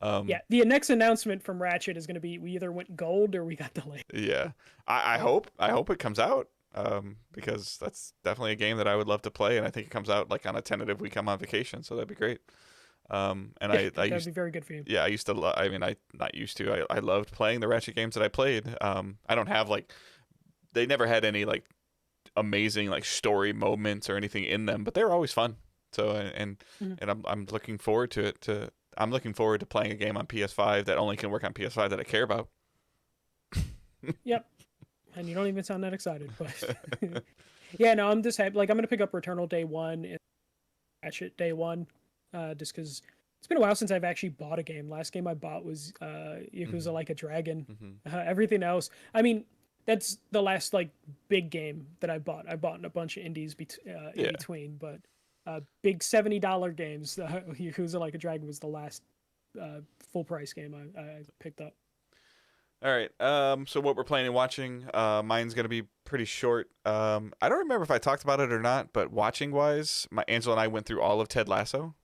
Yeah, the next announcement from Ratchet is gonna be we either went gold or we got delayed. Yeah, I hope it comes out because that's definitely a game that I would love to play, and I think it comes out like on a tentative week I'm on vacation, so that'd be great. And that'd be very good for you. Yeah, I used to. I loved playing the Ratchet games that I played. I don't have like, they never had any like amazing like story moments or anything in them, but they were always fun. So and I'm looking forward to it. I'm looking forward to playing a game on PS5 that only can work on PS5 that I care about. Yep, and you don't even sound that excited, but yeah, no, I'm just happy. Like I'm gonna pick up Returnal day one and Ratchet day one. Just because it's been a while since I've actually bought a game. Last game I bought was Yakuza Like a Dragon. Everything else, I mean, that's the last like big game that I bought. I bought a bunch of indies in between, but big $70 games. Yakuza Like a Dragon was the last full price game I picked up. All right. So what we're planning on watching, mine's gonna be pretty short. I don't remember if I talked about it or not, but watching wise, Angela and I went through all of Ted Lasso.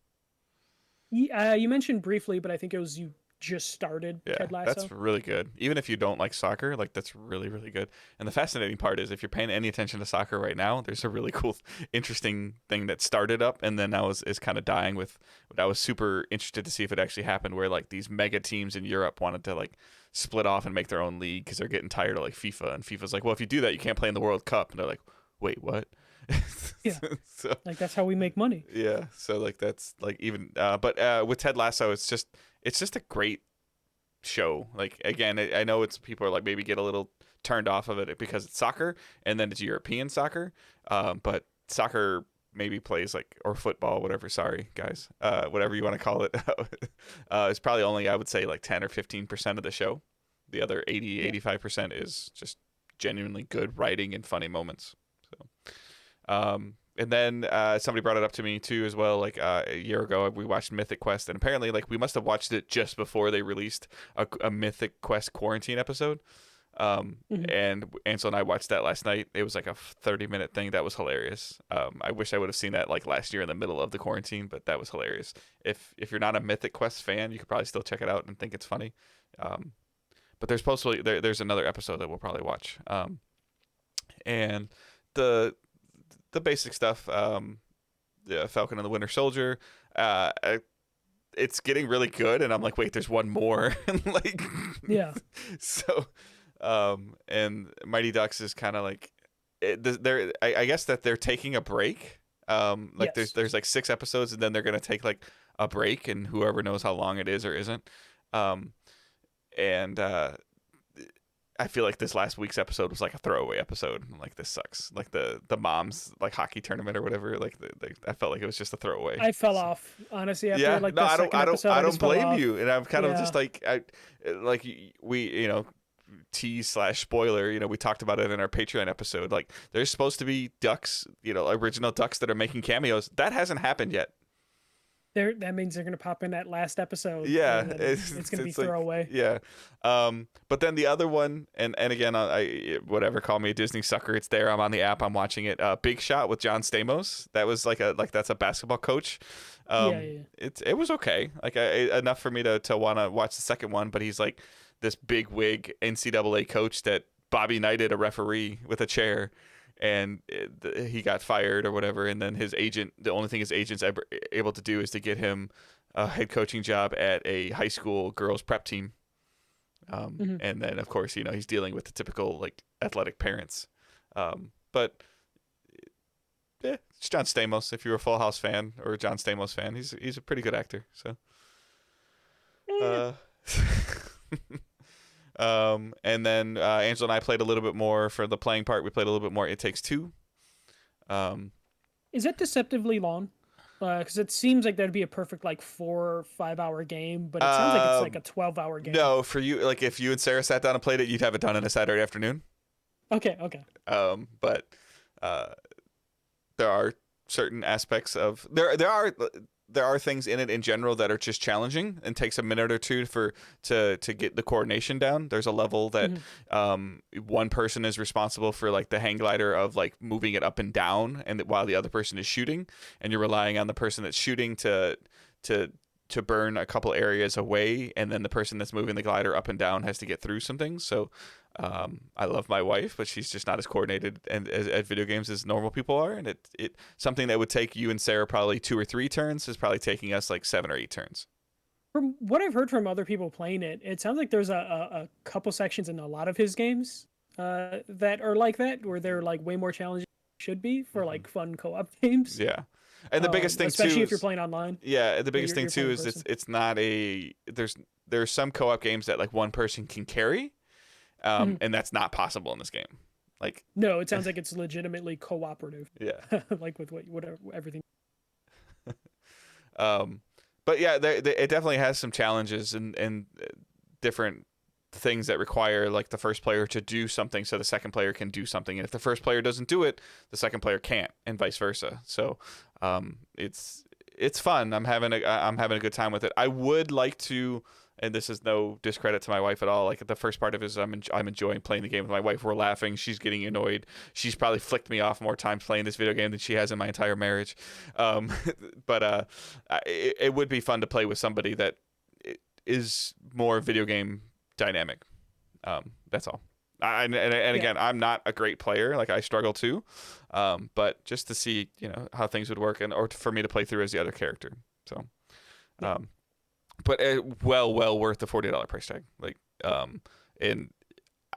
You mentioned briefly, but I think it was you just started Ted Lasso. That's really good. Even if you don't like soccer, like that's really, really good. And the fascinating part is if you're paying any attention to soccer right now, there's a really cool, interesting thing that started up and then now is kind of dying with what I was super interested to see if it actually happened where like these mega teams in Europe wanted to like split off and make their own league because they're getting tired of like FIFA. And FIFA's like, well, if you do that, you can't play in the World Cup. And they're like, wait, what? Yeah. So, like that's how we make money. Yeah. So like that's like even but with Ted Lasso it's just a great show. Like again, I know it's people are like maybe get a little turned off of it because it's soccer and then it's European soccer. But soccer maybe plays like or football, whatever, sorry guys. Whatever you want to call it. It's probably only I would say like 10 or 15% of the show. The other 85% is just genuinely good writing and funny moments. So and then somebody brought it up to me too as well. Like a year ago, we watched Mythic Quest, and apparently, like we must have watched it just before they released a Mythic Quest quarantine episode. And Ansel and I watched that last night. It was like a 30-minute thing that was hilarious. I wish I would have seen that like last year in the middle of the quarantine, but that was hilarious. If you're not a Mythic Quest fan, you could probably still check it out and think it's funny. But there's another episode that we'll probably watch. And the basic stuff, Falcon and the Winter Soldier, it's getting really good, and I'm like, wait, there's one more. Like, yeah. So, and Mighty Ducks is kind of like, I guess that they're taking a break. Like yes. there's like 6 episodes, and then they're gonna take like a break, and whoever knows how long it is or isn't. Um, and I feel like this last week's episode was like a throwaway episode. I'm like, this sucks. Like the mom's like hockey tournament or whatever. Like I felt like it was just a throwaway. I fell off honestly after Yeah, like no, the second episode. I I don't just fell blame off. you. And I'm kind of Yeah. just like, like we, tease/spoiler. We talked about it in our Patreon episode. Like, there's supposed to be ducks, original ducks that are making cameos. That hasn't happened yet. That means they're gonna pop in that last episode. Yeah, and then it's gonna be like, throwaway. yeah. But then the other one, and again, I whatever, call me a Disney sucker. It's there. I'm on the app. I'm watching it. Big Shot with John Stamos. That was like that's a basketball coach. Yeah. It was okay. Like enough for me to want to watch the second one. But he's like this big wig NCAA coach that Bobby Knighted a referee with a chair, and he got fired or whatever. And then his agent, the only thing his agent's ever able to do is to get him a head coaching job at a high school girls prep team. And then of course, he's dealing with the typical like athletic parents. But yeah, it's John Stamos. If you're a Full House fan or a John Stamos fan, he's a pretty good actor. So, and then Angela and I played a little bit more for the playing part. We played a little bit more It Takes Two. Is that deceptively long? Because it seems like that'd be a perfect like 4 or 5 hour game, but it sounds like it's like a 12-hour game. No, for you, like if you and Sarah sat down and played it, you'd have it done in a Saturday afternoon. Okay. But there are certain aspects of there are things in it in general that are just challenging and takes a minute or two to get the coordination down. There's a level that one person is responsible for like the hang glider of like moving it up and down, and while the other person is shooting, and you're relying on the person that's shooting to burn a couple areas away, and then the person that's moving the glider up and down has to get through some things. So I love my wife, but she's just not as coordinated and at video games as normal people are, and it something that would take you and Sarah probably 2 or 3 turns is probably taking us like 7 or 8 turns. From what I've heard from other people playing it, it sounds like there's a couple sections in a lot of his games that are like that, where they're like way more challenging than they should be for like fun co-op games. Yeah. And the biggest thing especially too, if you're playing online. Yeah, the biggest thing you're too playing is in person. it's not there's some co-op games that like one person can carry, and that's not possible in this game. Like, no, it sounds like it's legitimately cooperative. yeah. Like with whatever everything. But yeah, it definitely has some challenges and different things that require like the first player to do something so the second player can do something, and if the first player doesn't do it, the second player can't, and vice versa. So it's fun. I'm having a good time with it. I would like to, and this is no discredit to my wife at all, like the first part of it is I'm enjoying playing the game with my wife. We're laughing, she's getting annoyed. She's probably flicked me off more times playing this video game than she has in my entire marriage. But it would be fun to play with somebody that is more video game dynamic. That's all. And again, I'm not a great player. Like, I struggle too. But just to see, how things would work, or for me to play through as the other character. So, but well worth the $40 price tag. Like, and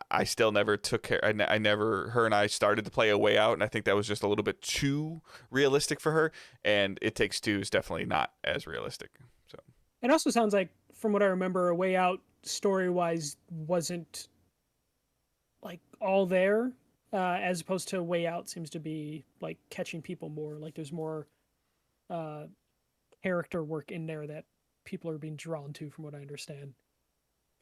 I still never took care. Her and I started to play A Way Out, and I think that was just a little bit too realistic for her. And It Takes Two is definitely not as realistic. So it also sounds like, from what I remember, A Way Out story-wise wasn't like all there, as opposed to Way Out seems to be like catching people more. Like there's more character work in there that people are being drawn to, from what I understand.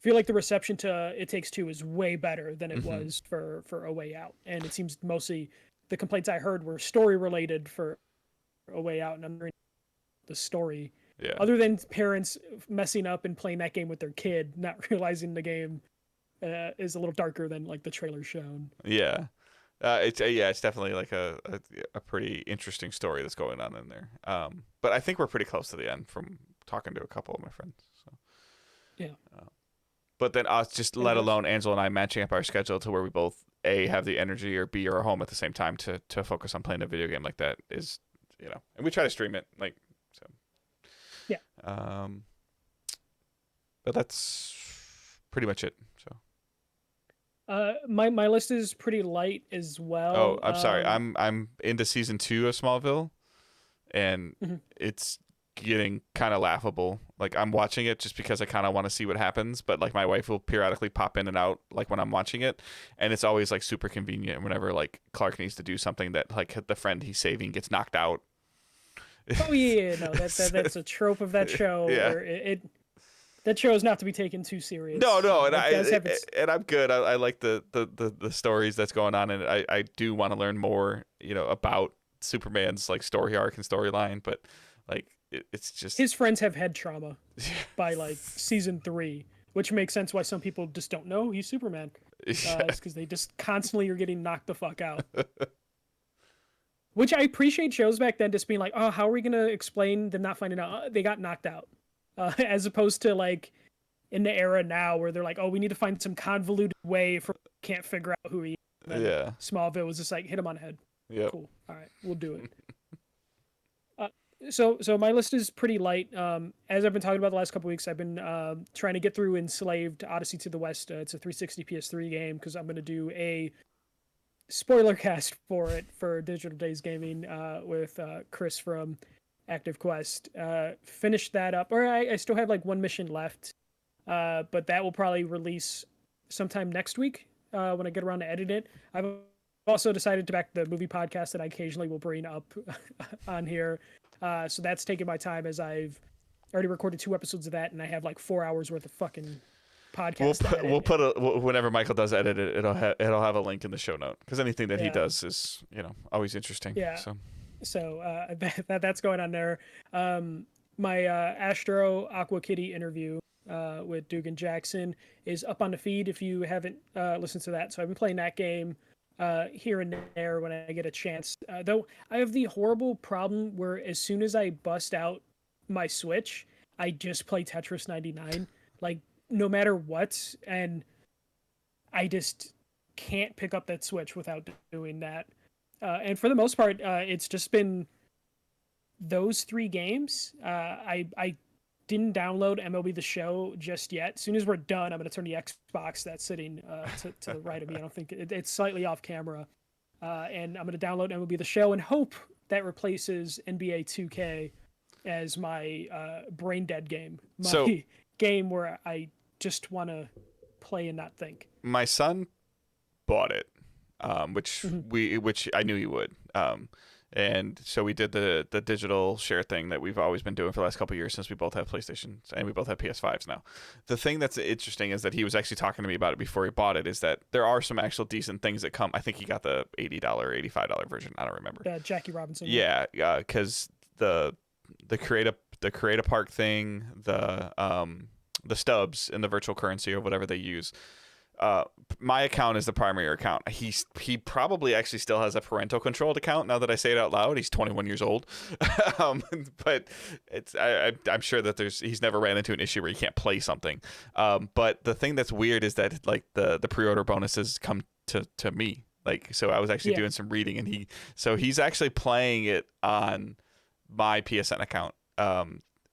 I feel like the reception to It Takes Two is way better than it was for A Way Out, and it seems mostly the complaints I heard were story related for A Way Out, and I'm wondering the story. yeah. Other than parents messing up and playing that game with their kid, not realizing the game is a little darker than like the trailer shown. Yeah. It's definitely like a pretty interesting story that's going on in there. But I think we're pretty close to the end from talking to a couple of my friends. So Yeah. But then us, just let alone Angela and I matching up our schedule to where we both A, have the energy, or B, are home at the same time to focus on playing a video game like that is, and we try to stream it, like, so. Yeah. But that's pretty much it. So. My list is pretty light as well. Oh, I'm sorry. I'm into season 2 of Smallville, and it's getting kind of laughable. Like I'm watching it just because I kind of want to see what happens, but like my wife will periodically pop in and out like when I'm watching it, and it's always like super convenient whenever like Clark needs to do something that like the friend he's saving gets knocked out. Oh yeah, no, that's a trope of that show. Yeah. Where that show is not to be taken too serious. No, and it does have its... and I'm good. I like the stories that's going on, and I do want to learn more, about Superman's like story arc and storyline, but like it's just his friends have head trauma by like season 3, which makes sense why some people just don't know he's Superman. It's because they just constantly are getting knocked the fuck out. Which I appreciate shows back then just being like, oh, how are we gonna explain them not finding out they got knocked out, as opposed to like in the era now where they're like, oh, we need to find some convoluted way for can't figure out who he is. Yeah. Smallville was just like hit him on the head. Yeah. Cool. All right, we'll do it. So my list is pretty light. As I've been talking about the last couple weeks, I've been trying to get through Enslaved: Odyssey to the West. It's a 360 PS3 game because I'm going to do a spoiler cast for it for Digital Days Gaming with Chris from Active Quest. Finished that up, or I still have like one mission left, but that will probably release sometime next week when I get around to edit it. I've also decided to back the movie podcast that I occasionally will bring up on here. So that's taking my time as I've already recorded 2 episodes of that, and I have like 4 hours worth of fucking podcast. We'll put whenever Michael does edit it, it'll have a link in the show note because anything that he does is always interesting. Yeah. So that's going on there. My Astro Aqua Kitty interview with Dugan Jackson is up on the feed if you haven't listened to that. So I've been playing that game here and there when I get a chance. Though I have the horrible problem where as soon as I bust out my Switch, I just play Tetris 99, like no matter what, and I just can't pick up that Switch without doing that. And for the most part, it's just been those 3 games. I didn't download MLB The Show just yet. As soon as we're done, I'm going to turn the Xbox that's sitting to the right of me. I don't think it's slightly off camera. And I'm going to download MLB The Show and hope that replaces NBA 2K as my brain dead game. My game where I just want to play and not think. My son bought it, which I knew he would. And so we did the digital share thing that we've always been doing for the last couple of years since we both have PlayStations and we both have PS5s now. The thing that's interesting is that he was actually talking to me about it before he bought it, is that there are some actual decent things that come. I think he got the $80, $85 version. I don't remember. Jackie Robinson. Yeah, because the create a park thing, the stubs and the virtual currency or whatever they use. My account is the primary account. He probably actually still has a parental controlled account now that I say it out loud. He's 21 years old. But I'm sure that he's never ran into an issue where he can't play something. But the thing that's weird is that like the pre-order bonuses come to me. Like, so I was actually doing some reading, and he's actually playing it on my PSN account.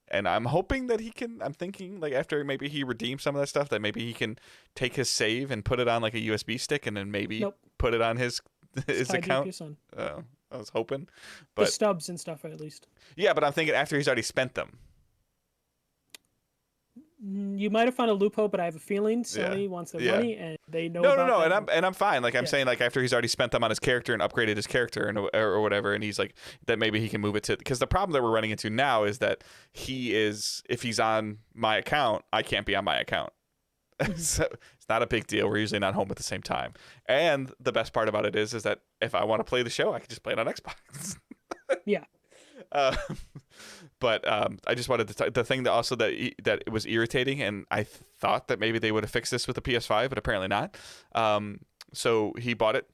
And I'm hoping that I'm thinking like after maybe he redeems some of that stuff, that maybe he can take his save and put it on like a USB stick and then maybe put it on his account. I was hoping. But the stubs and stuff at least. Yeah, but I'm thinking after he's already spent them. You might have found a loophole, but I have a feeling Sony wants their money, and they know. No, and I'm fine. Like I'm saying, like after he's already spent them on his character and upgraded his character or whatever, and he's like that, maybe he can move it to, because the problem that we're running into now is that if he's on my account, I can't be on my account. So it's not a big deal. We're usually not home at the same time, and the best part about it is that if I want to play the show, I can just play it on Xbox. Yeah. But I just wanted to the thing that also that it was irritating, and I thought that maybe they would have fixed this with the PS5, but apparently not. So he bought it.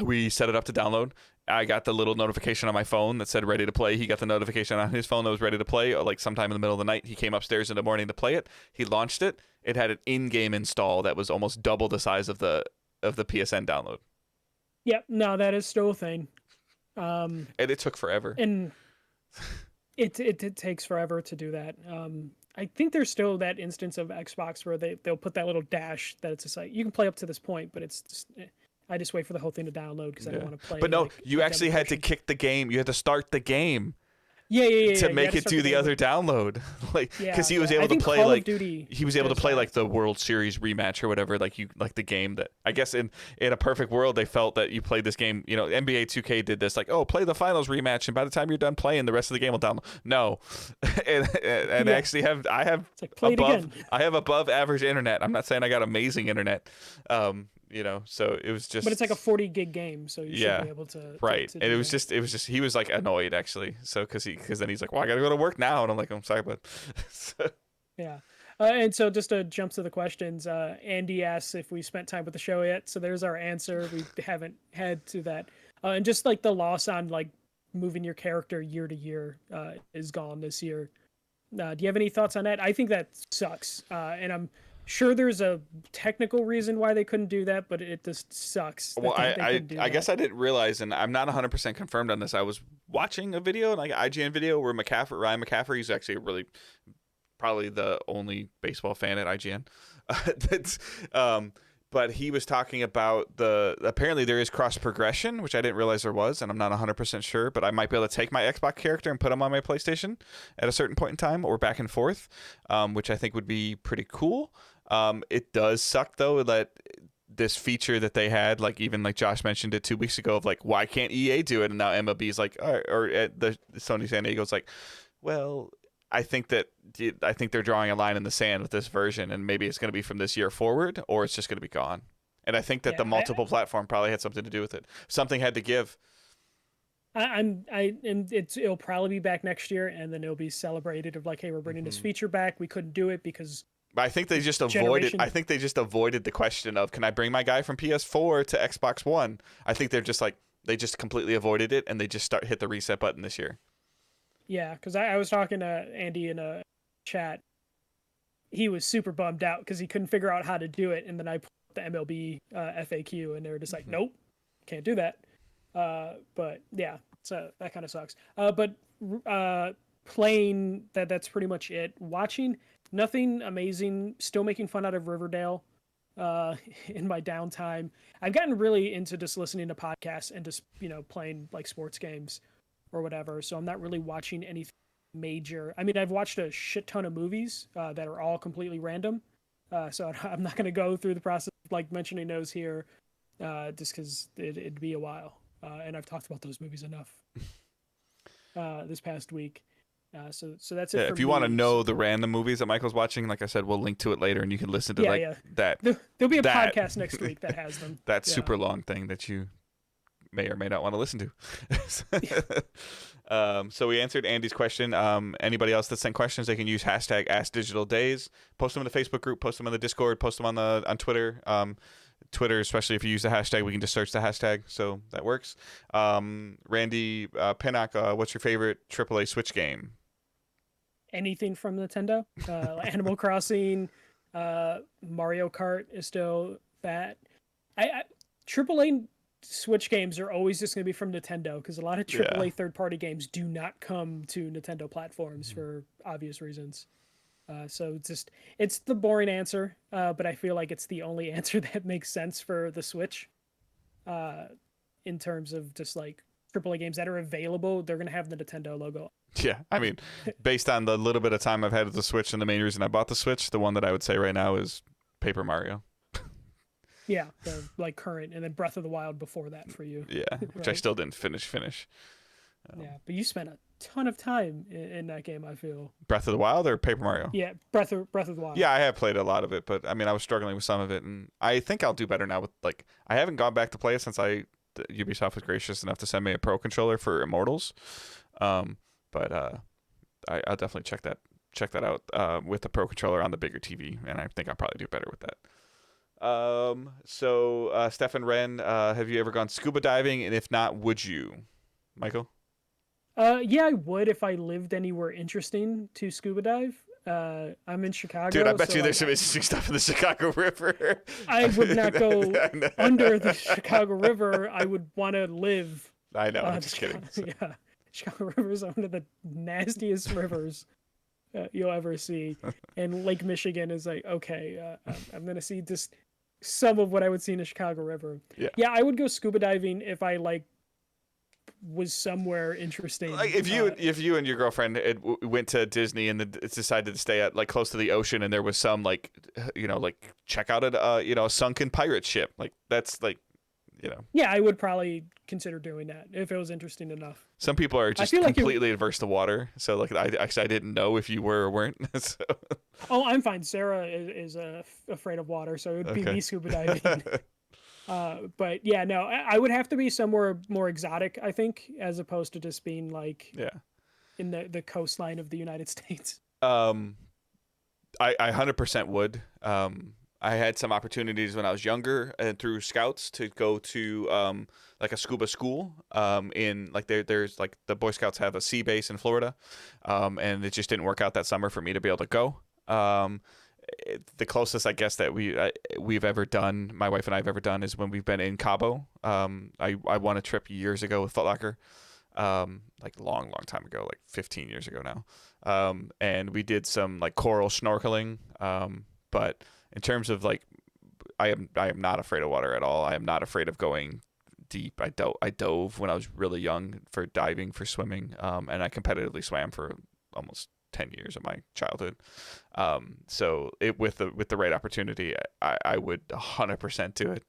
We set it up to download. I got the little notification on my phone that said ready to play. He got the notification on his phone that was ready to play. Like sometime in the middle of the night, he came upstairs in the morning to play it. He launched it. It had an in-game install that was almost double the size of the PSN download. Yep. No, that is still a thing. And it took forever. And it takes forever to do that. I think there's still that instance of Xbox where they'll put that little dash that it's just like you can play up to this point, but it's just, I just wait for the whole thing to download because I don't want to play. But no, you actually had to kick the game. You had to start the game. to You make had to it start do the game other with- download. Like, Yeah, because he was I able to think play Call like of Duty he was able to does play that. like the World Series rematch or whatever. Like the game that I guess in a perfect world they felt that you played this game. You know, NBA 2K did this, like, oh, play the finals rematch, and by the time you're done playing, the rest of the game will download. No, and Yeah. actually I have It's like play it again. above average internet. I'm not saying I got amazing internet. You know, so it was just. But it's like a 40 gig game, so you should Yeah. be able to. Right, To and do it was that. just he was like annoyed actually. So because then he's like, well, I gotta go to work now, and I'm like, I'm sorry, bud. So, Yeah. And so just to jump to the questions, Andy asks if we spent time with the show yet. So there's our answer. We haven't had to that. And just like the loss on like moving your character year to year is gone this year. Do you have any thoughts on that? I think that sucks. And I'm sure there's a technical reason why they couldn't do that, but it just sucks that well, they couldn't do I guess that. I didn't realize, and I'm not 100% confirmed on this. I was watching a video, like an IGN video, where Ryan McCaffrey is actually probably the only baseball fan at IGN. That's but he was talking about apparently there is cross progression, which I didn't realize there was, and I'm not 100% sure, but I might be able to take my Xbox character and put him on my PlayStation at a certain point in time, or back and forth, which I think would be pretty cool. It does suck though that this feature that they had, like even like Josh mentioned it 2 weeks ago, of like, why can't EA do it? And now MLB's like, or at the Sony San Diego's like, well, I think they're drawing a line in the sand with this version, and maybe it's going to be from this year forward, or it's just going to be gone. And I think that Yeah, the multiple platform probably had something to do with it. Something had to give. And it'll probably be back next year, and then it'll be celebrated of like, hey, we're bringing this feature back. We couldn't do it because. But I think they just avoided. Generation. I think they just avoided the question of, can I bring my guy from PS4 to Xbox One? I think they're just like, they just completely avoided it, and they just hit the reset button this year. Yeah, because I was talking to Andy in a chat. He was super bummed out because he couldn't figure out how to do it, and then I put the MLB FAQ, and they were just like, "Nope, can't do that." But yeah, so that kind of sucks. But playing that's pretty much it. Watching nothing amazing. Still making fun out of Riverdale. In my downtime, I've gotten really into just listening to podcasts and just playing like sports games or whatever. So I'm not really watching anything major. I mean, I've watched a shit ton of movies that are all completely random. So I'm not going to go through the process of like mentioning those here just because it'd be a while. And I've talked about those movies enough this past week. So that's it. Yeah, for if you me. want to know the random movies that Michael's watching, like I said, we'll link to it later, and you can listen to that. There'll be a podcast next week that has them. That super long thing that you may or may not want to listen to. So we answered Andy's question. Anybody else that sent questions, they can use hashtag AskDigitalDays. Post them in the Facebook group, post them on the Discord, post them on Twitter. Twitter, especially if you use the hashtag, we can just search the hashtag, so that works. Randy Pinnock, what's your favorite AAA Switch game? Anything from Nintendo. Animal Crossing, Mario Kart is still that. AAA Switch games are always just going to be from Nintendo because a lot of AAA third-party games do not come to Nintendo platforms for obvious reasons. So it's the boring answer, but I feel like it's the only answer that makes sense for the Switch. In terms of just like AAA games that are available, they're going to have the Nintendo logo. Yeah, I mean, based on the little bit of time I've had with the Switch and the main reason I bought the Switch, the one that I would say right now is Paper Mario. Yeah, the like current, and then Breath of the Wild before that for you. Yeah, which Right? I still didn't finish. Yeah, but you spent a ton of time in that game, I feel. Breath of the Wild or Paper Mario? Yeah, Breath of the Wild. Yeah, I have played a lot of it, but I mean, I was struggling with some of it, and I think I'll do better now with like I haven't gone back to play it since Ubisoft was gracious enough to send me a Pro controller for Immortals. But I'll definitely check that out with the Pro controller on the bigger TV, and I think I'll probably do better with that. So Stefan Wren, have you ever gone scuba diving, and if not, would you, Michael? Yeah, I would if I lived anywhere interesting to scuba dive. I'm in Chicago. Dude, I bet so you there's some interesting stuff in the Chicago River. I would not go under the Chicago River. I would want to live. I know. I'm just kidding. Yeah, Chicago River is one of the nastiest rivers you'll ever see, and Lake Michigan is like, okay, I'm gonna see just some of what I would see in the Chicago River. Yeah. Yeah, I would go scuba diving if I like was somewhere interesting. Like if you and your girlfriend went to Disney and decided to stay at like close to the ocean, and there was some like like check out a sunken pirate ship, like that's like Yeah, I would probably consider doing that if it was interesting enough. Some people are just completely adverse to water, so like I didn't know if you were or weren't. So. Oh, I'm fine. Sarah is afraid of water, so it would be me scuba diving. But yeah, no, I would have to be somewhere more exotic, I think, as opposed to just being like in the coastline of the United States. I 100% would. I had some opportunities when I was younger and through scouts to go to like a scuba school in like there's like the Boy Scouts have a sea base in Florida, and it just didn't work out that summer for me to be able to go. The closest I guess that we've ever done, my wife and I have ever done, is when we've been in Cabo. I won a trip years ago with Foot Locker, like long time ago, like 15 years ago now, and we did some like coral snorkeling, but in terms of like, I am not afraid of water at all. I am not afraid of going deep. I dove when I was really young for diving, for swimming, and I competitively swam for almost 10 years of my childhood. So with the right opportunity, I would 100% do it.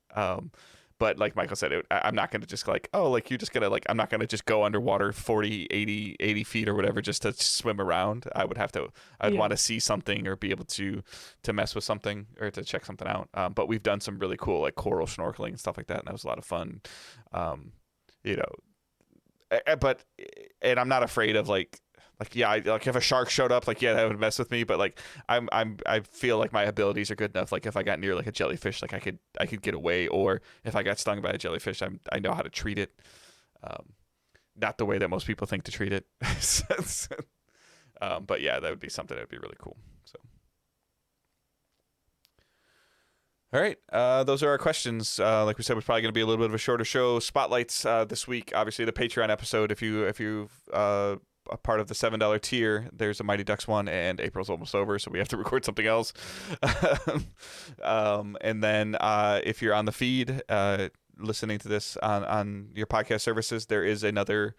But like Michael said, I'm not going to just like, oh, like you're just going to like, I'm not going to just go underwater 40, 80 feet or whatever just to swim around. I'd want to see something or be able to mess with something or to check something out. But we've done some really cool like coral snorkeling and stuff like that. And that was a lot of fun. But I'm not afraid of like if a shark showed up, like that would mess with me. But like I feel like my abilities are good enough. Like if I got near like a jellyfish, like I could get away. Or if I got stung by a jellyfish, I know how to treat it. Not the way that most people think to treat it. But yeah, that would be something that would be really cool. So. All right, those are our questions. Like we said, it's probably going to be a little bit of a shorter show. Spotlights this week, obviously the Patreon episode. If you a part of the $7 tier, there's a Mighty Ducks one, and April's almost over, so we have to record something else. And then if you're on the feed, listening to this on your podcast services, there is another.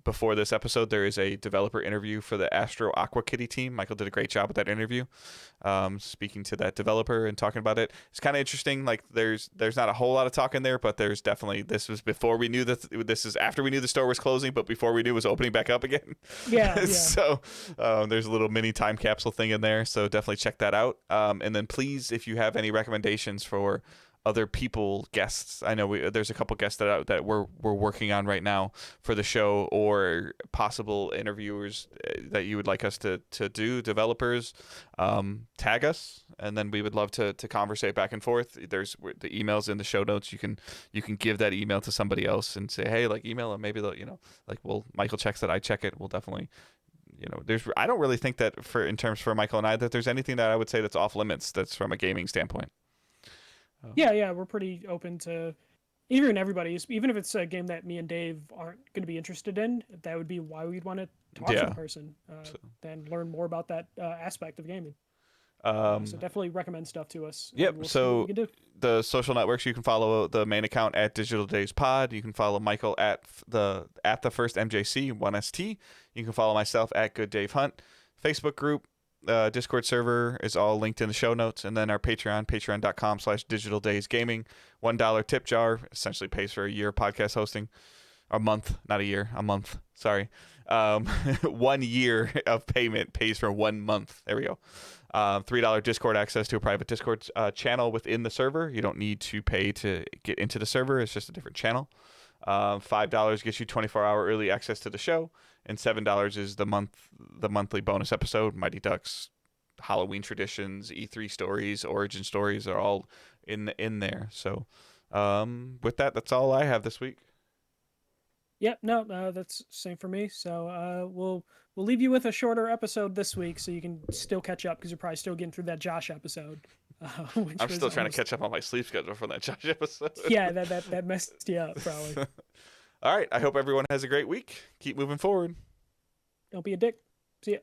Before this episode, there is a developer interview for the Astro Aqua Kitty team. Michael did a great job with that interview, speaking to that developer and talking about it. It's kind of interesting. Like there's not a whole lot of talk in there, but there's definitely, this was before we knew that this is after we knew the store was closing, but before we knew it was opening back up again. Yeah. So there's a little mini time capsule thing in there. So definitely check that out. And then please, if you have any recommendations for other people, guests, I know there's a couple guests that we're working on right now for the show, or possible interviewers that you would like us to do, developers, tag us, and then we would love to conversate back and forth. There's the emails in the show notes. You can give that email to somebody else and say, hey, like email them. Maybe they'll, Michael checks it, I check it. We'll definitely, I don't really think that for Michael and I, that there's anything that I would say that's off limits that's from a gaming standpoint. Yeah, we're pretty open to even everybody's, even if it's a game that me and Dave aren't going to be interested in. That would be why we'd want to talk to the person, then learn more about that aspect of gaming. So definitely recommend stuff to us. Yep. We'll so the social networks, you can follow the main account at Digital Days Pod. You can follow Michael at the first MJC 1ST. You can follow myself at Good Dave Hunt. Facebook group. Discord server is all linked in the show notes, and then our patreon.com/digitaldaysgaming. $1 tip jar essentially pays for a year of podcast hosting, a month, not a year, a month. Sorry, 1 year of payment pays for 1 month. There we go. $3 Discord access to a private Discord channel within the server. You don't need to pay to get into the server. It's just a different channel. $5 gets you 24-hour early access to the show, and $7 is the monthly bonus episode. Mighty Ducks, Halloween traditions, E3 stories, origin stories are all in there. So with that's all I have this week. Yep, no, that's same for me. So we'll leave you with a shorter episode this week, so you can still catch up, because you're probably still getting through that Josh episode. I'm still trying to catch up on my sleep schedule from that Josh episode. Yeah, that messed you up probably. All right, I hope everyone has a great week. Keep moving forward. Don't be a dick. See ya.